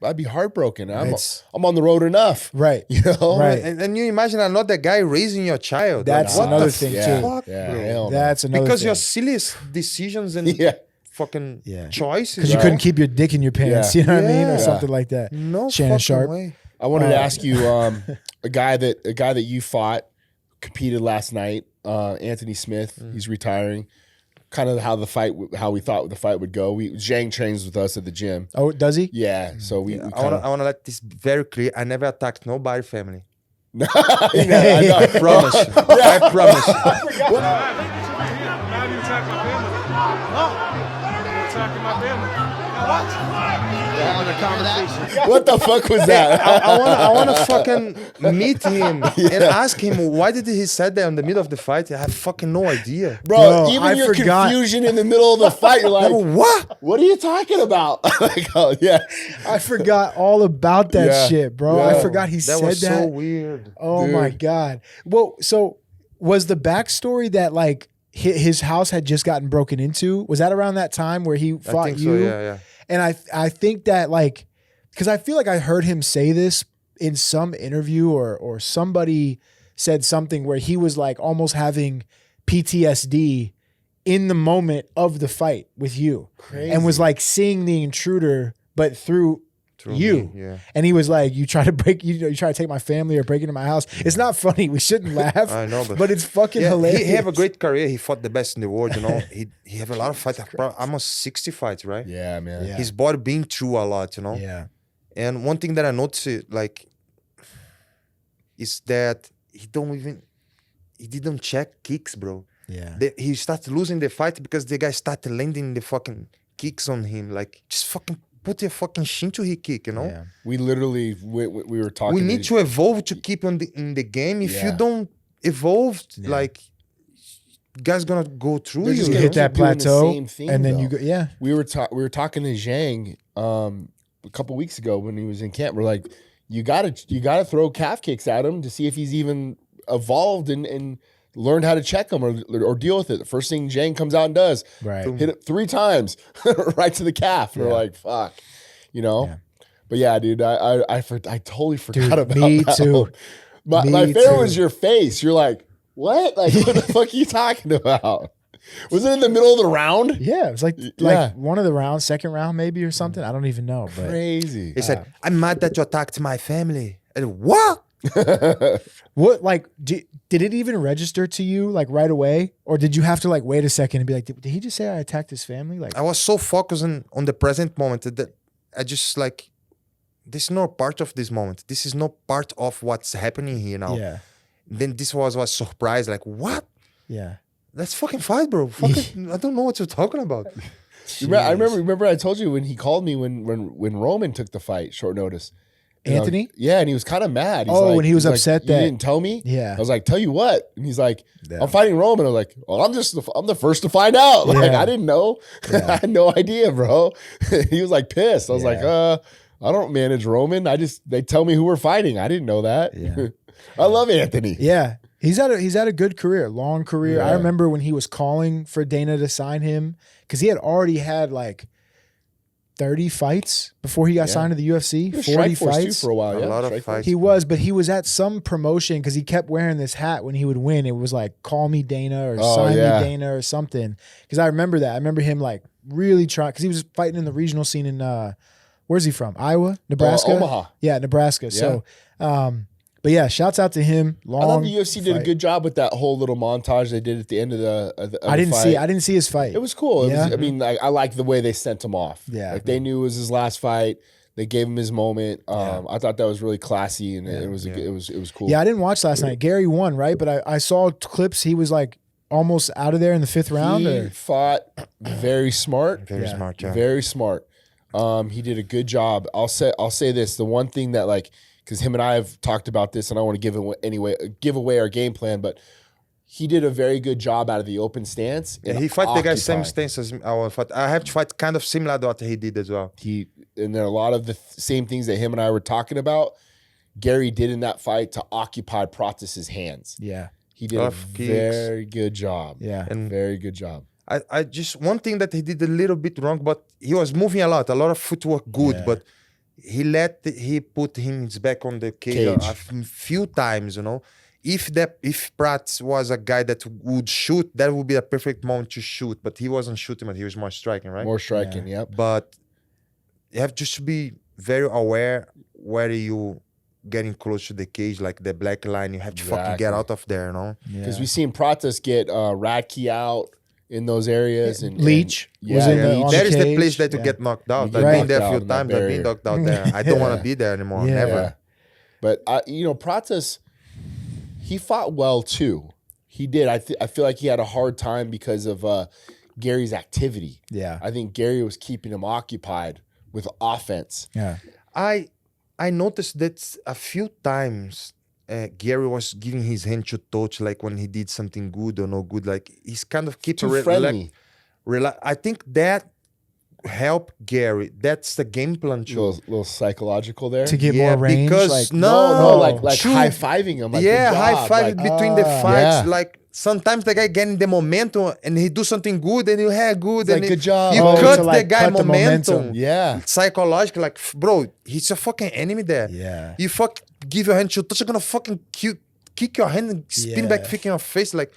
I'd be heartbroken. It's- I'm on the road enough. Right. You know? Right. And you imagine another guy raising your child. That's Like, what another the thing, Yeah. too. fuck, Yeah. bro? Hell no. That's another Because thing. your silliest decisions and Yeah. fucking Yeah. choices. Because you bro. couldn't keep your dick in your pants, Yeah. you know what I mean, or Yeah. something like that. No Shannon fucking Sharp. way. I wanted to ask you, a guy that you fought, competed last night, Anthony Smith. He's retiring. Kind of how we thought the fight would go. Zhang trains with us at the gym. Oh, does he? Yeah, so we I kind of. want to let this very clear. I never attacked nobody family. Yeah, I know. I promise you. I promise you. Now you attack my family. No. You're attacking my family. Now what? What the fuck was that? I want to fucking meet him and ask him why did he said that in the middle of the fight. I have fucking no idea. Bro, Bro, even I your forgot. confusion in the middle of the fight, you're like, What? what are you talking about? Like, oh, yeah. I forgot all about that Yeah. shit, bro. Yeah. I forgot he That said was that. so weird. Oh my God. Well, so was the backstory that like his house had just gotten broken into? Was that around that time where he I fought think you? so. Yeah. And I think that like, because I feel like I heard him say this in some interview or somebody said something where he was like almost having PTSD in the moment of the fight with you. And was like seeing the intruder, but through you. Me, yeah. And he was like, you try to take my family or break into my house. It's not funny. We shouldn't laugh. I know, but it's fucking Yeah, hilarious. he have a great career. He fought the best in the world. You know, he have a lot of fights. Almost 60 fights, right? Yeah, man. Yeah. His body been through a lot. You know. Yeah. And one thing that I noticed, like, is that he didn't check kicks, bro. Yeah. He started losing the fight because the guy started landing the fucking kicks on him. Like, just fucking put your fucking shin to his kick, you know? Yeah. We literally, we were talking. We need to evolve to keep in the game. If you don't evolve, like, guys gonna go through They're you. just You gonna hit that keep doing the plateau, same thing, and then though. you go, yeah. We were talking to Zhang a couple weeks ago when he was in camp. We're like, you gotta throw calf kicks at him to see if he's even evolved and learned how to check him or deal with it. The first thing Zhang comes out and does, Right. hit it 3 times right to the calf. And we're like, fuck, you know. Yeah. But yeah, dude, I totally forgot Dude, about me that too. one. My Me favorite too. was your face. You're like, what? Like, what the fuck are you talking about? Was it in the middle of the round? Yeah, it was like Yeah. one of the rounds, second round maybe or something. I don't even know. But Crazy. He said, I'm mad that you attacked my family. And what? what like did it even register to you like right away, or did you have to like wait a second and be like, did he just say I attacked his family? Like, I was so focused on the present moment that I just like, this is not part of this moment. This is not part of what's happening here now. yeah, Then this was surprise. Like, what? yeah. Let's fucking fight, bro. Fucking, I don't know what you're talking about. I remember I told you when he called me when Roman took the fight short notice. And Anthony? Yeah, and he was kind of mad. He's Oh, like- when he was he's like, upset you that- didn't tell me. Yeah. I was like, tell you what, and he's like, Yeah. I'm fighting Roman. I was like, well, I'm the first to find out. Like, Yeah. I didn't know. I had no idea, bro. He was like pissed. I was like, I don't manage Roman. They tell me who we're fighting. I didn't know that. Yeah. I love Anthony. Yeah. He's had a good career, long career. I Yeah. remember when he was calling for Dana to sign him because he had already had like 30 fights before he got signed to the UFC. He was 40 Strikeforce, too, fights. for a while. A Yeah, lot of Strikeforce. fights. He was, but he was at some promotion because he kept wearing this hat when he would win. It was like, call me Dana or Oh, sign yeah. me Dana or something. Because I remember that. I remember him like really trying, because he was fighting in the regional scene in, where's he from? Iowa? Nebraska? Omaha. Yeah, Nebraska. So, but yeah, shouts out to him. Long I thought the UFC did a fight. good job with that whole little montage they did at the end of the I didn't fight. see his fight. It was cool. Yeah. I mean, I like the way they sent him off. Yeah. Like they knew it was his last fight. They gave him his moment. I thought that was really classy, and it was cool. Yeah, I didn't watch last night. Gary won, right? But I saw clips. He was like almost out of there in the 5th round. He fought very smart. Very smart, yeah. Very smart. He did a good job. I'll say this. The one thing that, like, because him and I have talked about this, and I don't want to give away our game plan, but he did a very good job out of the open stance. Yeah, he fought the guy's same stance as I fought. I have to fight kind of similar to what he did as well. And there are a lot of the same things that him and I were talking about. Gary did in that fight to occupy Pratas' hands. Yeah. He did a very good job. Yeah. And very good job. I just, one thing that he did a little bit wrong, but he was moving a lot of footwork good, but he put his back on the cage. A few times, you know. If Pratas was a guy that would shoot, that would be a perfect moment to shoot, but he wasn't shooting, but he was more striking, right? More striking, yep. But you have just to be very aware where you getting close to the cage, like the black line. You have to fucking get out of there, you know? Because we've seen Pratas get Radke out in those areas. And Leech was in the That is the cage. place that you get knocked out. I've been there a few times. I've been knocked out there. I don't want to be there anymore. Never. But, Pratas, he fought well too. He did. I feel like he had a hard time because of Gary's activity. Yeah. I think Gary was keeping him occupied with offense. Yeah. I noticed that a few times Gary was giving his hand to touch, like when he did something good or no good. Like he's kind of keeping friendly. I think that helped Gary. That's the game plan too. Little psychological there To get more range. Because like, like high-fiving him. Like, high-five between the fights. Yeah. Like sometimes the guy getting the momentum and he do something good and you have good. It's and like, good job. You Oh, cut to, like, the guy cut the momentum. momentum. Yeah. Psychologically, like, bro, he's a fucking enemy there. Yeah. You give your hand to touch, you're gonna fucking kick your hand and spin back, kick in your face. Like,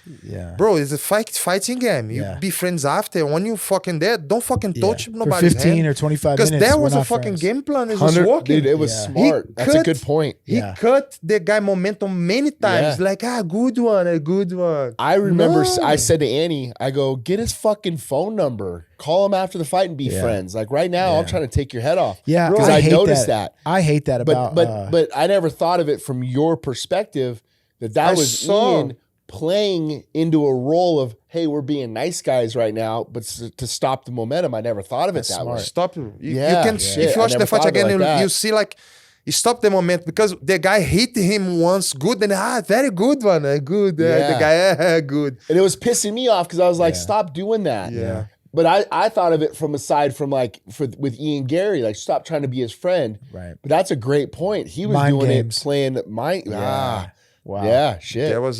bro, it's a fighting game. You be friends after. When you fucking there, don't fucking touch nobody's for 15 hand. or 25 Because minutes. that we're was a not fucking friends. game plan. It was working. Dude, it was smart. That's a good point. He cut the guy momentum many times. Yeah. Like, good one, a good one. I remember No. I said to Annie, I go, get his fucking phone number. Call him after the fight and be friends. Like right now, I'm trying to take your head off. Yeah. Because I noticed that. I hate that about. But I never thought of it from your perspective that was Ian playing into a role of, hey, we're being nice guys right now, but to stop the momentum, I never thought of it that way. Stop. You Yeah, can, shit, if you I watch never the fight thought of it again, like that. you see like, you stop the momentum because the guy hit him once good, then very good one, good. The guy, good. And it was pissing me off because I was like, stop doing that. Yeah. But I thought of it from aside from like with Ian Garry, like stop trying to be his friend. Right. But that's a great point. He was Mind doing games. it playing mind. Wow. Yeah, shit. There was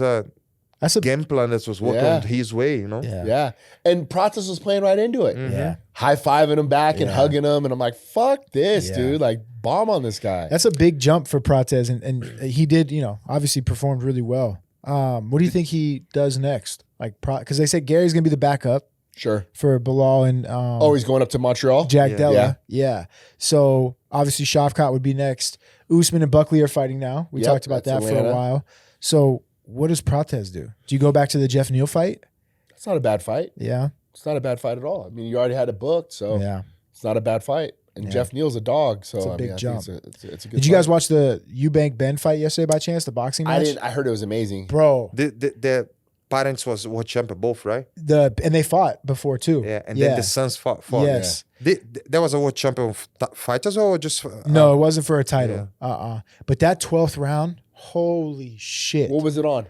That's a game plan that was working his way, you know? Yeah. And Pratas was playing right into it. Yeah. High-fiving him back and hugging him. And I'm like, fuck this, dude. Like, bomb on this guy. That's a big jump for Pratas, and he did, obviously performed really well. What do you think he does next? Like, because they said Gary's gonna be the backup Sure. for Bilal and He's going up to Montreal? Jack Della. Yeah. So obviously Shavkat would be next. Usman and Buckley are fighting now. We talked about that that's for a Atlanta. while. So what does Pratas do? Do you go back to the Jeff Neal fight? It's not a bad fight. Yeah. It's not a bad fight at all. I mean, you already had it booked, so it's not a bad fight. And Jeff Neal's a dog, so It's a I big mean, jump. I think it's a good Did you guys fight. watch the Eubank Ben fight yesterday by chance? The boxing match? I didn't. I heard it was amazing. Bro. The parents was world champion both, right? And they fought before too. Yeah, and then the sons fought. Yes. There was a world champion fighters or just No, it wasn't for a title. But that 12th round, holy shit. What was it on?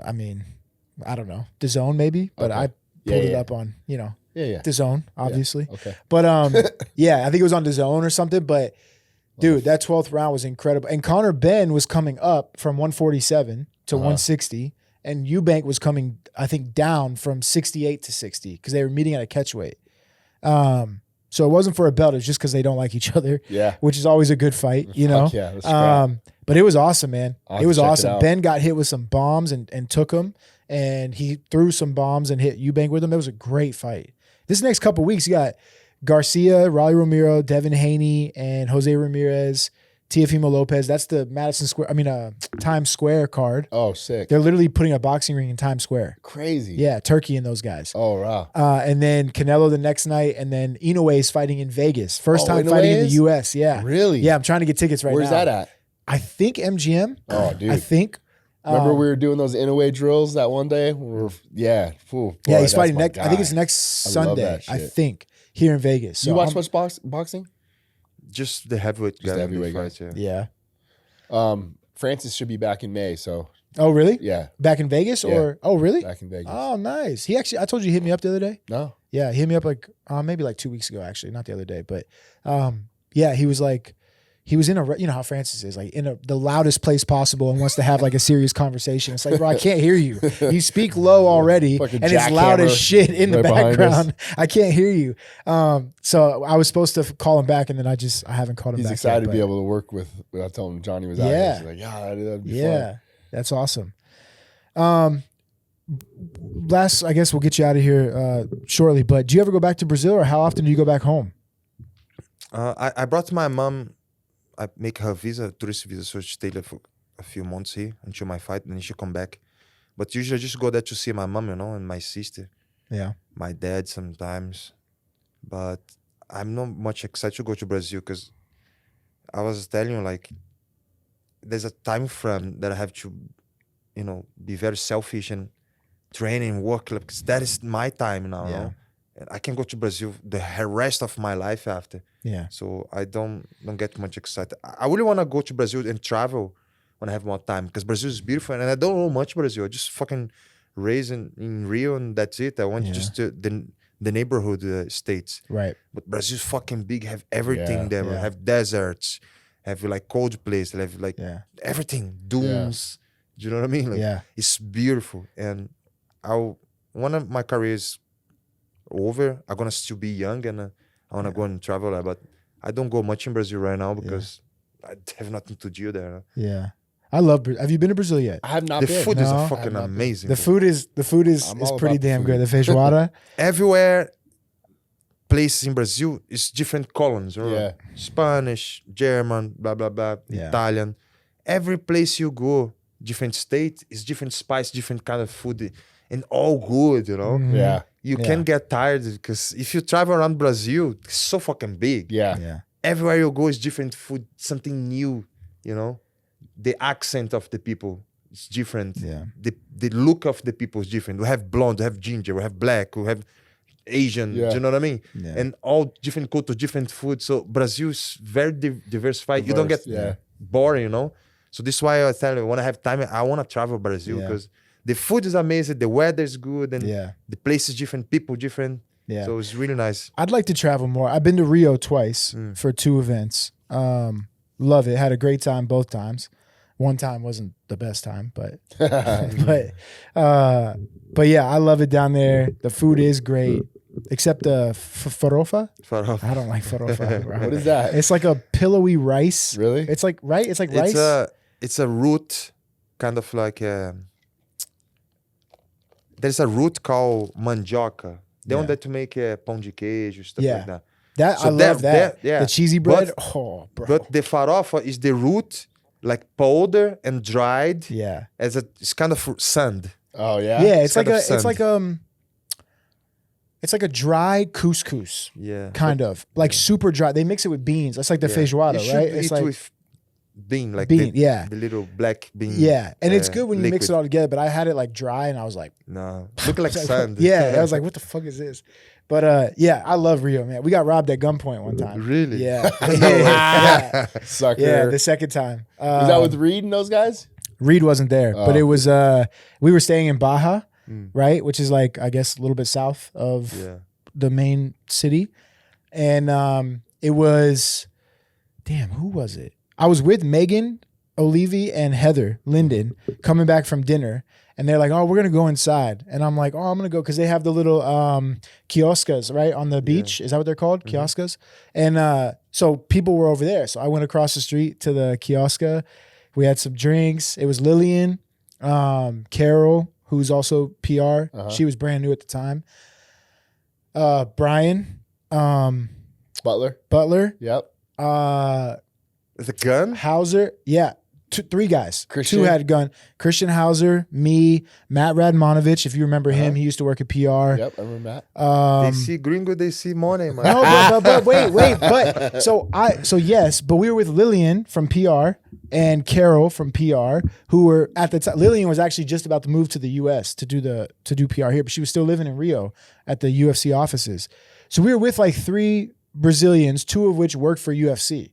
I mean, I don't know. DAZN maybe, but I pulled it up on, Yeah. DAZN, obviously. Okay. But I think it was on DAZN or something. But dude, that 12th round was incredible. And Conor Benn was coming up from 147 to 160. And Eubank was coming, I think, down from 68 to 60 because they were meeting at a catchweight. So it wasn't for a belt. It's just because they don't like each other. Yeah. Which is always a good fight, you know? Yeah. That's scrap. But it was awesome, man. I'll It was check it awesome. out. Ben got hit with some bombs and took them. And he threw some bombs and hit Eubank with them. It was a great fight. This next couple weeks, you got Garcia, Raleigh Romero, Devin Haney, and Jose Ramirez Teofimo Lopez. That's the Times Square card. Oh, sick. They're literally putting a boxing ring in Times Square. Crazy. Yeah, Turkey and those guys. Oh, wow. And then Canelo the next night, and then Inoue is fighting in Vegas. First time fighting in the U.S. Yeah. Really? Yeah, I'm trying to get tickets right now. Where's that at? I think MGM. Oh, dude. I think. Remember we were doing those Inoue drills that one day? Yeah. Boy, yeah, he's fighting next. I think it's next Sunday. I think here in Vegas. So you watch much boxing? Just the heavyweight guy. The heavyweight guys. Yeah. Francis should be back in May. So. Oh really? Yeah. Back in Vegas or? Oh really? Back in Vegas. Oh nice. He actually. I told you he hit me up the other day. No. Yeah, he hit me up like maybe like 2 weeks ago actually, not the other day, but yeah, he was like. He was in you know how Francis is, like in the loudest place possible and wants to have like a serious conversation. It's like, bro, I can't hear you. You speak low already and it's loud as shit in the background. I can't hear you. So I was supposed to call him back and then I haven't called him back. He's excited to be able to work with, without telling him Johnny was out here. He's like, yeah, that'd be fun. That's awesome. Last, I guess we'll get you out of here shortly, but do you ever go back to Brazil or how often do you go back home? I brought my mom. I make her tourist visa, so she stay there for a few months here until my fight, and then she come back. But usually I just go there to see my mom, and my sister. Yeah. My dad sometimes. But I'm not much excited to go to Brazil because I was telling you, like, there's a time frame that I have to, be very selfish and train and work, because that is my time now. Yeah. I can go to Brazil the rest of my life after. Yeah. So I don't get much excited. I really want to go to Brazil and travel when I have more time, because Brazil is beautiful and I don't know much Brazil. I just fucking raised in Rio and that's it. I want just to the neighborhood states. Right. But Brazil's fucking big. Have everything there. Yeah. Have deserts. Have like cold place. Have like everything. Dunes. Do you know what I mean? Like, it's beautiful. And one of my careers over. I'm gonna still be young and I wanna go and travel there, but I don't go much in Brazil right now because I have nothing to do there. Yeah, I love. Have you been to Brazil yet? I have not the been. food is fucking amazing. The food is pretty damn good. The feijoada. Everywhere, places in Brazil is different colons. Right? Yeah, Spanish, German, blah blah blah, Italian. Every place you go, different state is different spice, different kind of food, and all good. Mm-hmm. Yeah. You can't get tired because if you travel around Brazil, it's so fucking big. Yeah. Everywhere you go is different food, something new, The accent of the people is different. Yeah. The look of the people is different. We have blonde, we have ginger, we have black, we have Asian, do you know what I mean? Yeah. And all different culture, different food. So Brazil is very diversified. You don't get boring, So this is why I tell you, when I have time, I want to travel Brazil because the food is amazing, the weather is good, and the place is different, people different. Yeah. So it's really nice. I'd like to travel more. I've been to Rio twice for 2 events. Love it. Had a great time both times. One time wasn't the best time, but yeah, I love it down there. The food is great, except the farofa. Farofa. I don't like farofa. What is that? It's like a pillowy rice. Really? It's like It's like rice. It's a root, kind of like there's a root called mandioca. They want that to make pão de queijo, stuff like that. I love that. The cheesy bread. Bro. But the farofa is the root, like powder and dried. Yeah. It's kind of sand. Oh yeah. Yeah, it's like a dry couscous. Yeah. Kind of like super dry. They mix it with beans. That's like the feijoada, right? It's like with bean, like the little black bean. Yeah, and it's good when you mix liquid. it all together. But I had it like dry, and I was like, no, look like sand. Yeah, I was like, what the fuck is this? But I love Rio, man. We got robbed at gunpoint one time. Really? Yeah. Sucker. Yeah, the second time. Was that with Reed and those guys? Reed wasn't there, but it was. We were staying in Baja, right, which is like I guess a little bit south of the main city, and it was. Damn, who was it? I was with Megan, Olivi, and Heather Linden coming back from dinner, and they're like, "Oh, we're gonna go inside," and I'm like, "Oh, I'm gonna go," because they have the little kioskas right on the beach. Is that what they're called? Mm-hmm. Kioskas, and so people were over there. So I went across the street to the kioska. We had some drinks. It was Lillian, Carol, who's also PR. She was brand new at the time. Brian, Butler. Butler. Yep. The gun? Hauser, yeah. Three guys. Christian? 2 had a gun. Christian Hauser, me, Matt Radmanovich. If you remember him, he used to work at PR. Yep, I remember Matt. They see gringo, they see money, man. No, but wait. So yes, but we were with Lillian from PR and Carol from PR, who were at the time. Lillian was actually just about to move to the US to do PR here, but she was still living in Rio at the UFC offices. So we were with like 3 Brazilians, 2 of which worked for UFC.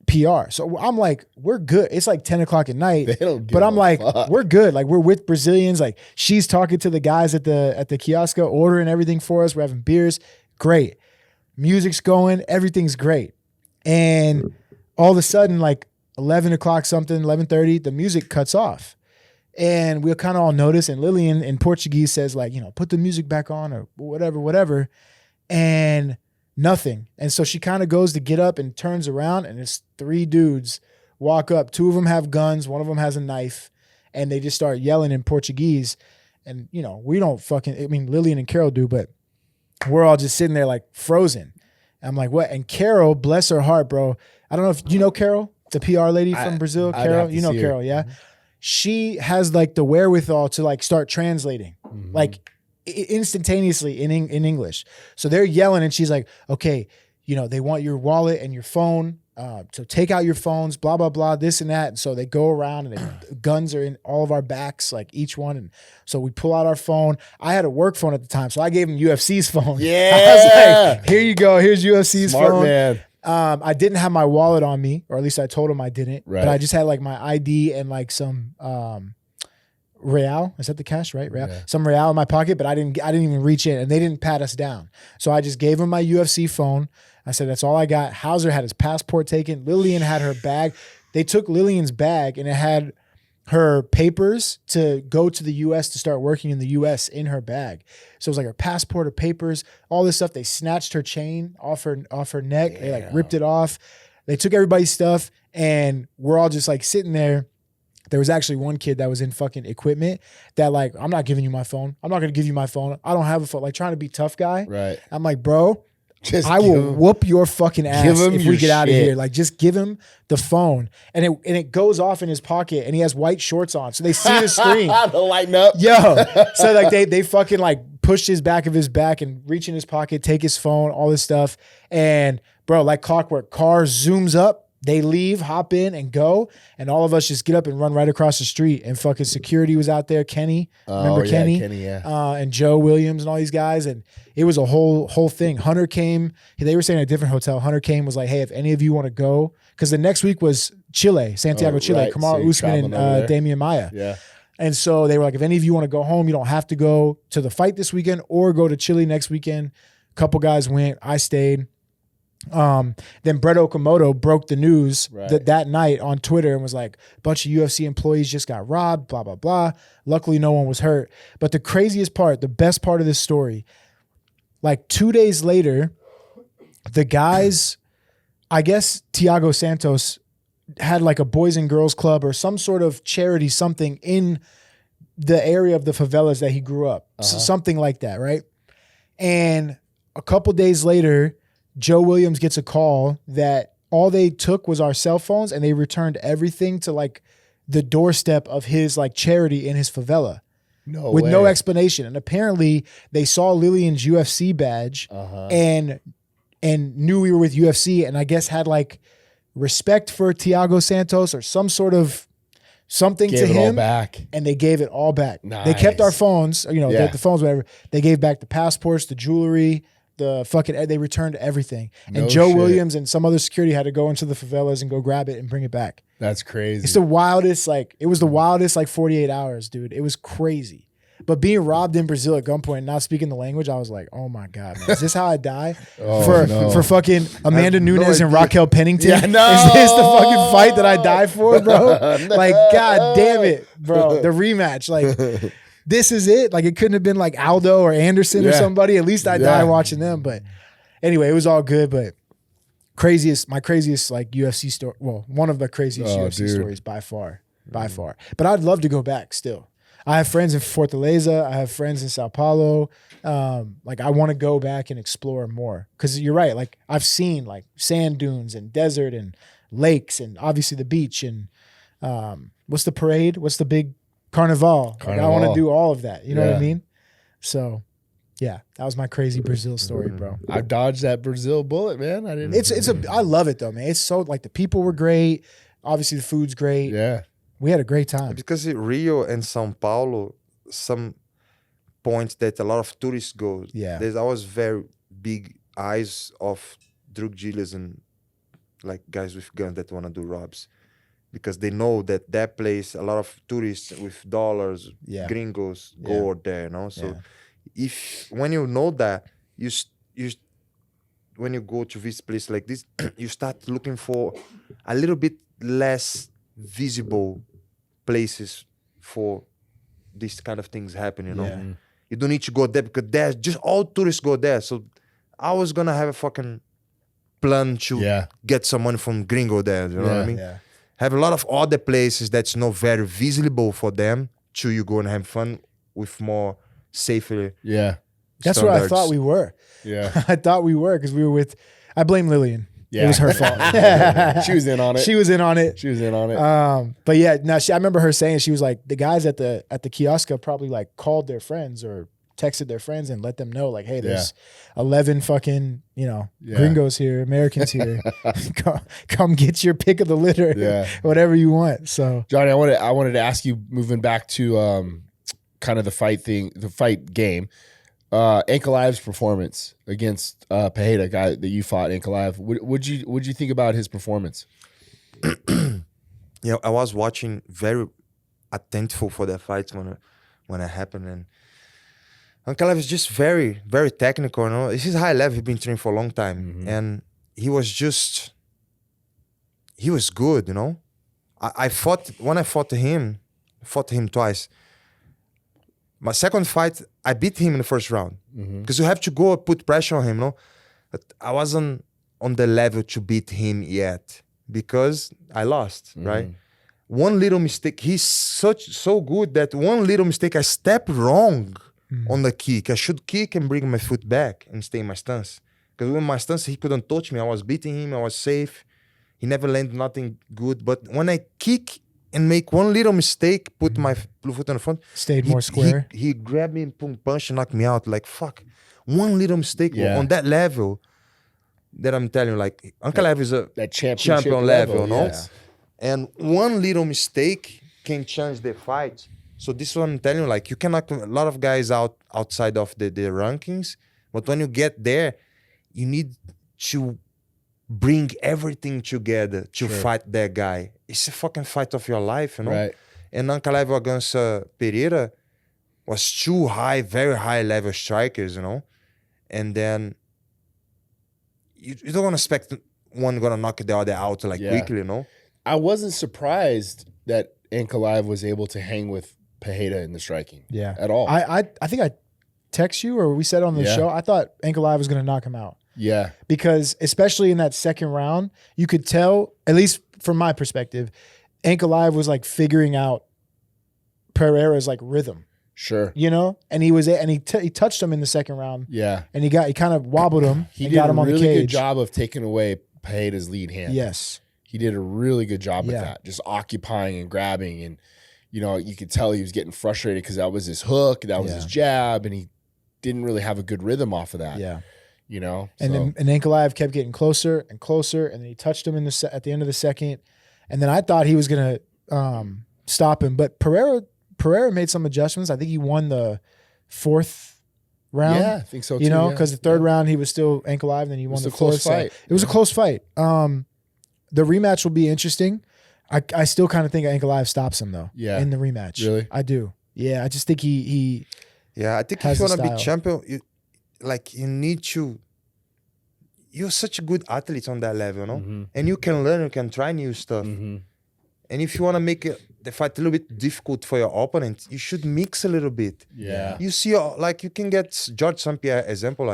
PR. So I'm like, we're good. It's like 10 o'clock at night, but I'm like, we're good. Like we're with Brazilians. Like she's talking to the guys at the kiosk, ordering everything for us. We're having beers. Great. Music's going. Everything's great. And all of a sudden, like 11 o'clock something, 11:30, the music cuts off. And we'll kind of all notice. And Lillian in Portuguese says like, put the music back on or whatever. And nothing. And so she kind of goes to get up and turns around, and it's 3 dudes walk up. 2 of them have guns. 1 of them has a knife, and they just start yelling in Portuguese. And, we don't Lillian and Carol do, but we're all just sitting there like frozen. I'm like, what? And Carol, bless her heart, bro. I don't know if you know Carol, the PR lady from Brazil. Carol, you know Carol, yeah? Mm-hmm. She has like the wherewithal to like start translating. Mm-hmm. Like, instantaneously in English. So they're yelling and she's like, okay, they want your wallet and your phone. So take out your phones, blah, blah, blah, this and that. And so they go around and guns are in all of our backs, like each one. And so we pull out our phone. I had a work phone at the time, so I gave him UFC's phone. Yeah. I was like, here you go. Here's UFC's Smart phone. Man. I didn't have my wallet on me, or at least I told him I didn't. Right. But I just had like my ID and like some real. Is that the cash, right? Real. Yeah. Some real in my pocket, but I didn't even reach in, and they didn't pat us down. So I just gave him my UFC phone. I said, that's all I got. Hauser had his passport taken. Lillian had her bag. They took Lillian's bag, and it had her papers to go to the US to start working in the US in her bag. So it was like her passport, her papers, all this stuff. They snatched her chain off her neck. Yeah. They like ripped it off. They took everybody's stuff, and we're all just like sitting there. There was actually one kid that was in fucking equipment that like, I'm not giving you my phone. I'm not going to give you my phone. I don't have a phone. Like trying to be tough guy. Right. I'm like, bro, I will whoop your fucking ass if we get out of here. Like just give him the phone. And it goes off in his pocket, and he has white shorts on. So they see the screen. They'll lighten up. Yo. So like they fucking like push his back of his back and reach in his pocket, take his phone, all this stuff. And bro, like clockwork, car zooms up. They leave, hop in, and go, and all of us just get up and run right across the street. And fucking security was out there. Kenny, remember Kenny? Kenny, yeah. And Joe Williams and all these guys, and it was a whole thing. Hunter came. They were staying at a different hotel. Hunter came, was like, hey, if any of you want to go, because the next week was Chile, Santiago, Chile, right. Kamaru Usman and Damian Maia. Yeah. And so they were like, if any of you want to go home, you don't have to go to the fight this weekend or go to Chile next weekend. A couple guys went. I stayed. Then Brett Okamoto broke the news that night on Twitter and was like, a bunch of UFC employees just got robbed, blah, blah, blah. Luckily, no one was hurt. But the craziest part, the best part of this story, like 2 days later, the guys, I guess Thiago Santos had like a Boys and Girls Club or some sort of charity, something in the area of the favelas that he grew up, something like that, right? And a couple days later, Joe Williams gets a call that all they took was our cell phones, and they returned everything to like the doorstep of his like charity in his favela. With no explanation. And apparently they saw Lillian's UFC badge and knew we were with UFC, and I guess had like respect for Thiago Santos or some sort of something to him. Gave it all back. And they gave it all back. Nice. They kept our phones, the phones, whatever. They gave back the passports, the jewelry, they returned everything. And Joe Williams and some other security had to go into the favelas and go grab it and bring it back. That's crazy. It's the wildest, it was the wildest 48 hours, dude. It was crazy. But being robbed in Brazil at gunpoint and not speaking the language, I was like, oh my God, man. Is this how I die? For fucking Amanda Nunes and Raquel Pennington? Yeah, no. Is this the fucking fight that I die for, bro? No. Like, God damn it, bro. The rematch, like... This is it. Like, it couldn't have been like Aldo or Anderson or somebody. At least I die watching them. But anyway, it was all good. But my craziest like UFC story. Well, one of the craziest UFC stories by far. But I'd love to go back still. I have friends in Fortaleza. I have friends in Sao Paulo. Like I want to go back and explore more because you're right. Like I've seen like sand dunes and desert and lakes and obviously the beach and what's the parade? What's the big carnival? Like, I want to do all of that. You know what I mean? So yeah, that was my crazy Brazil story, bro. I dodged that Brazil bullet, man. I didn't. I love it though, man. It's so like the people were great. Obviously the food's great. Yeah. We had a great time. Because in Rio and São Paulo, some points that a lot of tourists go. Yeah. There's always very big eyes of drug dealers and like guys with guns that want to do robs. Because they know that place, a lot of tourists with dollars, gringos go there, you know? So when you know that, you when you go to this place like this, you start looking for a little bit less visible places for these kind of things happen, you know? Yeah. You don't need to go there because there's just all tourists go there. So I was gonna have a fucking plan to get some money from gringo there, you know what I mean? Yeah. Have a lot of other places that's not very visible for them to you go and have fun with more safer That's where I thought we were. Yeah. I thought we were because we were with, I blame Lillian. Yeah. It was her fault. She was in on it. She was in on it. She was in on it. But yeah, now I remember her saying, she was like, the guys at the kiosk probably like called their friends or texted their friends and let them know like, hey, there's 11 fucking, gringos here, Americans here. come get your pick of the litter, whatever you want. So Johnny, I wanted to ask you, moving back to kind of the fight game, Ankalaev's performance against Pereira, guy that you fought, Ankalaev. What'd you think about his performance? I was watching very attentive for that fight when it happened, and Ankalaev is just very, very technical. You know, this is high level. He's been training for a long time, and he was good. You know, I fought him twice. My second fight, I beat him in the first round because you have to go put pressure on him. No, but I wasn't on the level to beat him yet because I lost. Right, one little mistake. He's so good that one little mistake, I step wrong on the kick. I should kick and bring my foot back and stay in my stance. Because in my stance, he couldn't touch me. I was beating him. I was safe. He never landed nothing good. But when I kick and make one little mistake, put my foot on the front, stayed more square. He grabbed me, punch, and knocked me out. Like, fuck. One little mistake on that level that I'm telling you, like, Ankalaev is that champion level, no? Yeah. And one little mistake can change the fight. So this is what I'm telling you, like, you can knock a lot of guys outside of the rankings, but when you get there, you need to bring everything together to fight that guy. It's a fucking fight of your life, you know? Right. And Ankalaev against Pereira was two very high level strikers, you know? And then you don't want to expect one gonna knock the other out quickly, you know? I wasn't surprised that Ankalaev was able to hang with Pereira in the striking. Yeah. At all. I think I text you or we said on the show, I thought Ankalaev was going to knock him out. Yeah. Because especially in that second round, you could tell, at least from my perspective, Ankalaev was like figuring out Pereira's like rhythm. Sure. You know? And he touched him in the second round. Yeah. And he kind of wobbled him and got him on the cage. He did a really good job of taking away Pereira's lead hand. Yes. He did a really good job with that. Just occupying and grabbing. And, you could tell he was getting frustrated because that was his hook, that was his jab, and he didn't really have a good rhythm off of that. Yeah. And then Ankalaev kept getting closer and closer, and then he touched him at the end of the second. And then I thought he was going to stop him. But Pereira made some adjustments. I think he won the fourth round. Yeah, I think so too. Because the third round he was still Ankalaev, and then he won the fourth fight. It was a close fight. The rematch will be interesting. I still kind of think Ankalaev stops him though. Yeah. In the rematch. Really? I do. Yeah, I just think he I think if you want to be champion, you need to. You're such a good athlete on that level, no? And you can learn, you can try new stuff. And if you want to make the fight a little bit difficult for your opponent, you should mix a little bit. Yeah. You see, you can get George St. Pierre example,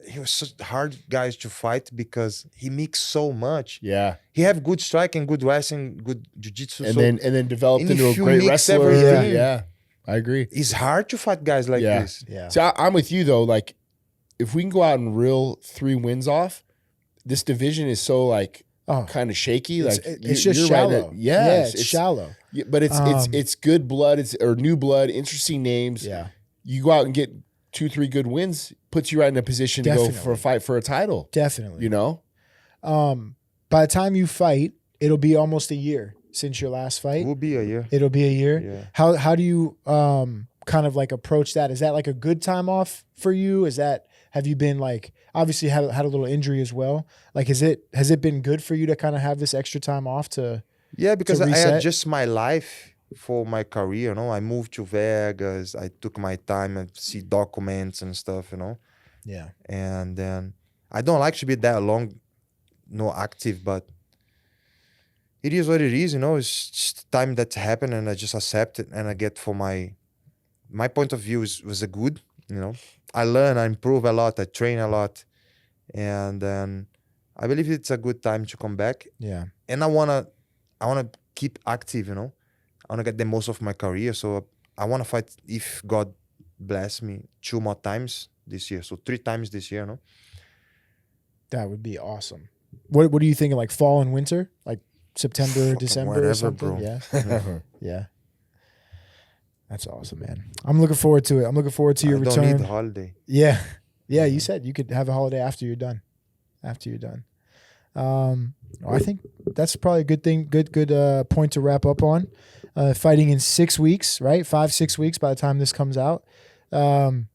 he was such hard guys to fight because he mixed so much. Yeah. He have good striking, good wrestling, good jiu-jitsu. And then developed into a if you great mix wrestler. everything, Yeah. I agree. It's hard to fight guys like Yeah. this. Yeah. So I'm with you though. Like, if we can go out and reel 3 wins off, this division is so like Oh, kind of shaky. Like it's just you're shallow. Right that, yeah, it's shallow. Yeah, but it's good blood. It's or new blood. Interesting names. Yeah. You go out and get 2-3 good wins, puts you right in a position to go for a fight for a title. Definitely. You know. By the time you fight, it'll be almost a year since your last fight. It will be a year. It'll be a year. Yeah. How do you kind of like approach that? Is that like a good time off for you? Have you been like obviously had a little injury as well? Like has it been good for you to kind of have this extra time off to because I reset? adjust my life for my career, you know. I moved to Vegas. I took my time and see documents and stuff, you know. Yeah. And then I don't like to be that long, active, but it is what it is, you know. It's just time that's happened, and I just accept it, and I get for my point of view was a good, you know. I learn, I improve a lot, I train a lot, and then I believe it's a good time to come back. Yeah. And I wanna keep active, you know. I wanna get the most of my career, so I wanna fight if God bless me 2 more times this year, so 3 times this year, you know. That would be awesome. What are you thinking? Like fall and winter, like September, December, whatever, or something? bro. Yeah. Yeah. That's awesome, man. I'm looking forward to it. I'm looking forward to your I return. don't need a holiday. Yeah. Yeah, you said you could have a holiday after you're done. I think that's probably a good thing, good point to wrap up on. Fighting in 6 weeks, right? 5-6 weeks by the time this comes out. I'm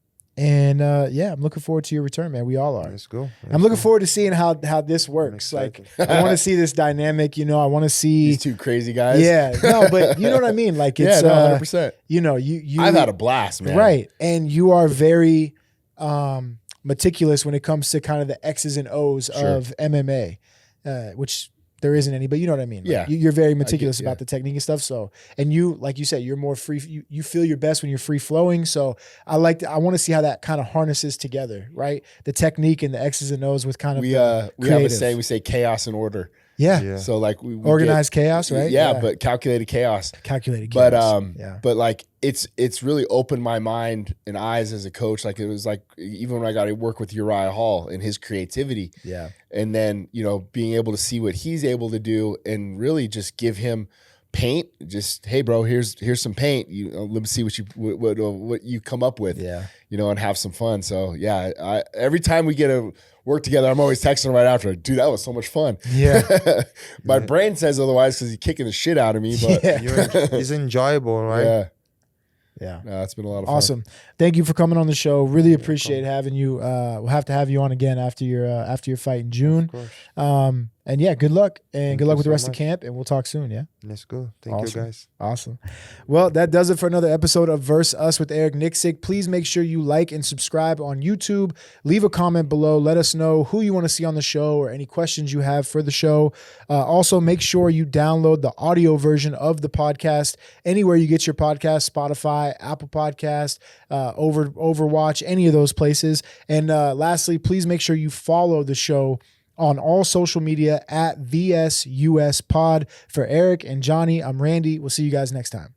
looking forward to your return, man. We all are. Let's go. I'm looking forward to seeing how this works. Like, I want to see this dynamic. You know, I want to see These 2 crazy guys. Yeah, no, but you know what I mean. Like, it's 100%. You know, you. I've had a blast, man. Right, and you are very meticulous when it comes to kind of the X's and O's of MMA, which there isn't any, but you know what I mean. Like, Yeah. you're very meticulous about the technique and stuff. So, and you, like you said, you're more free. You feel your best when you're free flowing. So I want to see how that kind of harnesses together, right? The technique and the X's and O's with kind of we have a saying. We say chaos and order. Yeah. So like we organized chaos, right? Yeah, but calculated chaos. Calculated chaos. But like it's really opened my mind and eyes as a coach. Like it was like even when I got to work with Uriah Hall and his creativity. Yeah. And then, you know, being able to see what he's able to do and really just give him paint. Just, hey bro, here's some paint. Let me see what you come up with. Yeah. You know, and have some fun. So yeah, every time we get to work together, I'm always texting him right after. Like, dude, that was so much fun. Yeah. My brain says otherwise because he's kicking the shit out of me. But It's enjoyable, right? yeah. Yeah. No, it's been a lot of fun. Awesome. Thank you for coming on the show. Really appreciate having you. We'll have to have you on again after your fight in June. Of course. And yeah, good luck and good luck with the so rest of much. camp, and we'll talk soon. Yeah. Let's go. Thank you, guys. Awesome. Well, that does it for another episode of Verse Us with Eric Nixick. Please make sure you like and subscribe on YouTube. Leave a comment below. Let us know who you want to see on the show or any questions you have for the show. Also, make sure you download the audio version of the podcast anywhere you get your podcast, Spotify, Apple Podcast, Overwatch, any of those places. And lastly, please make sure you follow the show on all social media at VSUS Pod. For Eric and Johnny, I'm Randy. We'll see you guys next time.